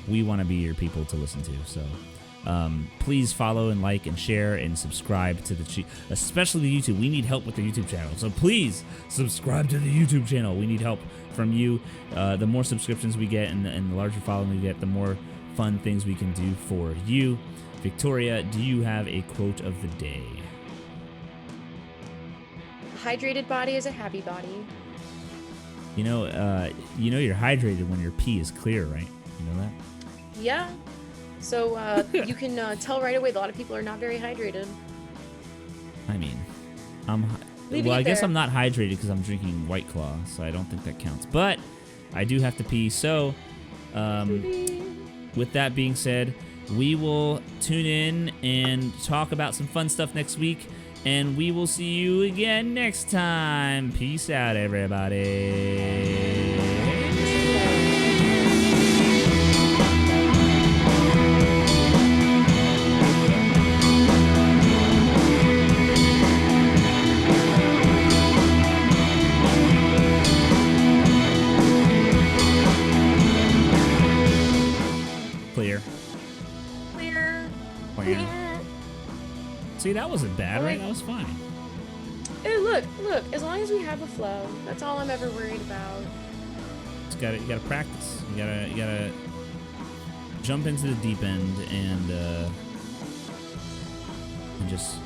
we want to be your people to listen to. So please follow and like and share and subscribe to especially the YouTube. We need help with the YouTube channel. So please subscribe to the YouTube channel. We need help from you. The more subscriptions we get and the larger following we get, the more fun things we can do for you. Victoria, do you have a quote of the day? A hydrated body is a happy body. You're hydrated when your pee is clear, right? You know that? Yeah. So you can tell right away. A lot of people are not very hydrated. I mean, Leaving well, it I guess there. I'm not hydrated because I'm drinking White Claw, so I don't think that counts. But I do have to pee. So, with that being said, we will tune in and talk about some fun stuff next week. And we will see you again next time. Peace out, everybody. Clear. See, that wasn't bad, right? That was fine. Hey, look. As long as we have a flow, that's all I'm ever worried about. You gotta practice. You gotta jump into the deep end and just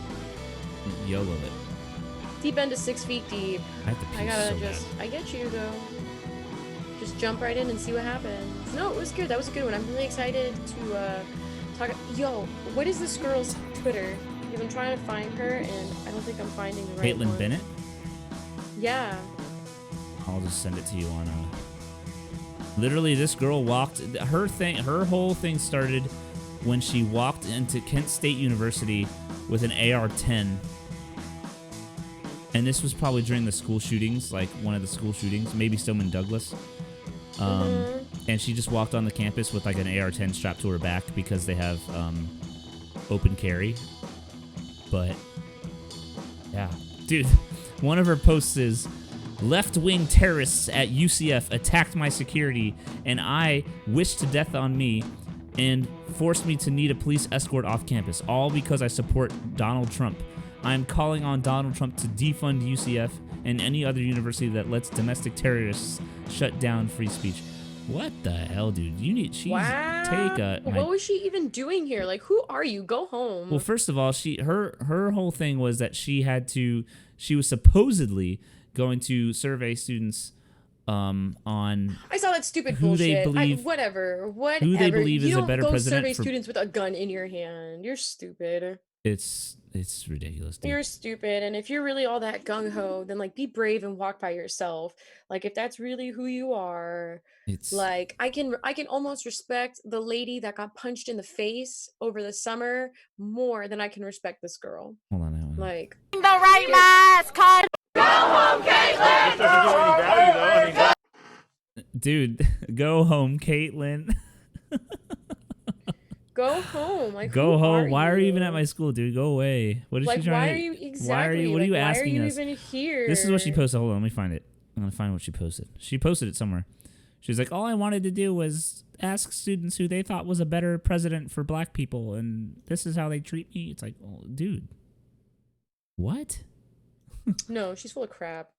YOLO it. Deep end is 6 feet deep. I have to pee so bad. I get you though. Just jump right in and see what happens. No, it was good. That was a good one. I'm really excited to talk. Yo, what is this girl's Twitter? Because I'm trying to find her and I don't think I'm finding the right one. Caitlin Bennett? Yeah. I'll just send it to you on literally this girl walked her whole thing started when she walked into Kent State University with an AR-10. And this was probably during the school shootings, like one of the school shootings, maybe Stoneman Douglas. And she just walked on the campus with like an AR-10 strapped to her back because they have open carry. But yeah, dude, one of her posts is, left-wing terrorists at UCF attacked my security and I wished to death on me and forced me to need a police escort off campus, all because I support Donald Trump. I'm calling on Donald Trump to defund UCF and any other university that lets domestic terrorists shut down free speech. What the hell, dude? What was she even doing here? Like, who are you? Go home. Well, first of all, her whole thing was that she was supposedly going to survey students on I saw that stupid who bullshit. they believe who they believe is a better president. You don't go survey students with a gun in your hand. You're stupid. It's ridiculous, dude. You're stupid, and if you're really all that gung-ho, then like be brave and walk by yourself. Like if that's really who you are, like I can almost respect the lady that got punched in the face over the summer more than I can respect this girl. Hold on. Like the right mask, Go home, Caitlin! Dude, go home, Caitlin. Go home. Like, go home. Why are you even at my school, dude? Go away. What is she trying why are you exactly? What are you like, asking why are you us? even here? This is what she posted. Hold on, let me find it. I'm gonna find what she posted. She posted it somewhere. She's like, all I wanted to do was ask students who they thought was a better president for black people, and this is how they treat me. It's like, oh, dude. What? No, she's full of crap.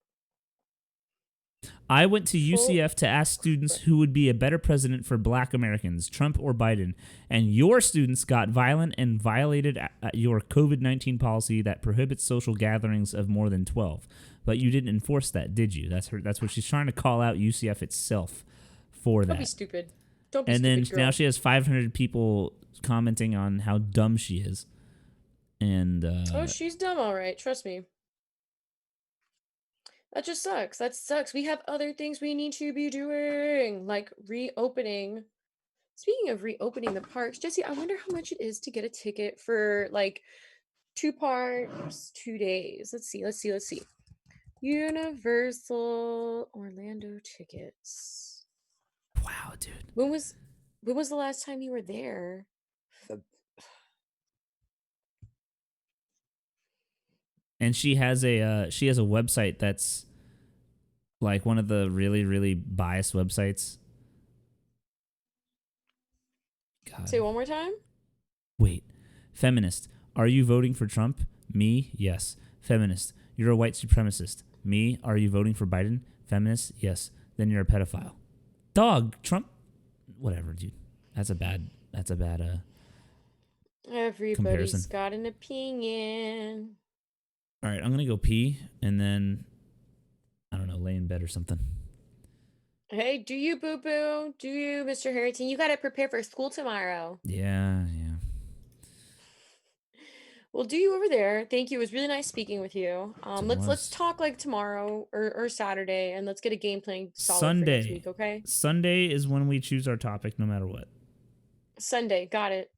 I went to UCF to ask students who would be a better president for black Americans, Trump or Biden, and your students got violent and violated your COVID-19 policy that prohibits social gatherings of more than 12. But you didn't enforce that, did you? That's what she's trying to call out UCF itself for that. Don't be stupid. Don't be stupid, girl. And then now she has 500 people commenting on how dumb she is. And oh, she's dumb, all right. Trust me. That just sucks. That sucks. We have other things we need to be doing, like reopening. Speaking of reopening the parks, Jesse, I wonder how much it is to get a ticket for like 2 parks, 2 days. Let's see. Universal Orlando tickets. Wow, dude. When was the last time you were there? And she has a website that's like one of the really, really biased websites. God. Say it one more time. Wait. Feminist. Are you voting for Trump? Me? Yes. Feminist. You're a white supremacist. Me? Are you voting for Biden? Feminist? Yes. Then you're a pedophile. Dog. Trump? Whatever, dude. That's a bad Everybody's comparison. got an opinion. All right, I'm going to go pee and then, I don't know, lay in bed or something. Hey, do you, boo boo? Do you, Mr. Harrington? You got to prepare for school tomorrow. Yeah. Well, do you over there? Thank you. It was really nice speaking with you. It Let's was talk like tomorrow or Saturday, and let's get a game plan solid for next Sunday. week. Okay? Sunday is when we choose our topic, no matter what. Sunday, got it.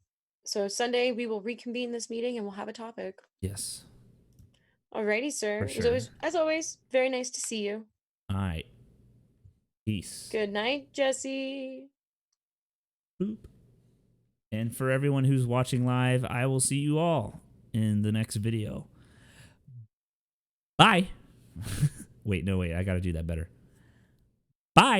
So Sunday we will reconvene this meeting and we'll have a topic. Yes, Alrighty, sir. for It was sure. as always, very nice to see you. All right. Peace. Good night, Jesse. Boop. And for everyone who's watching live, I will see you all in the next video. Bye. Wait, I got to do that better. Bye.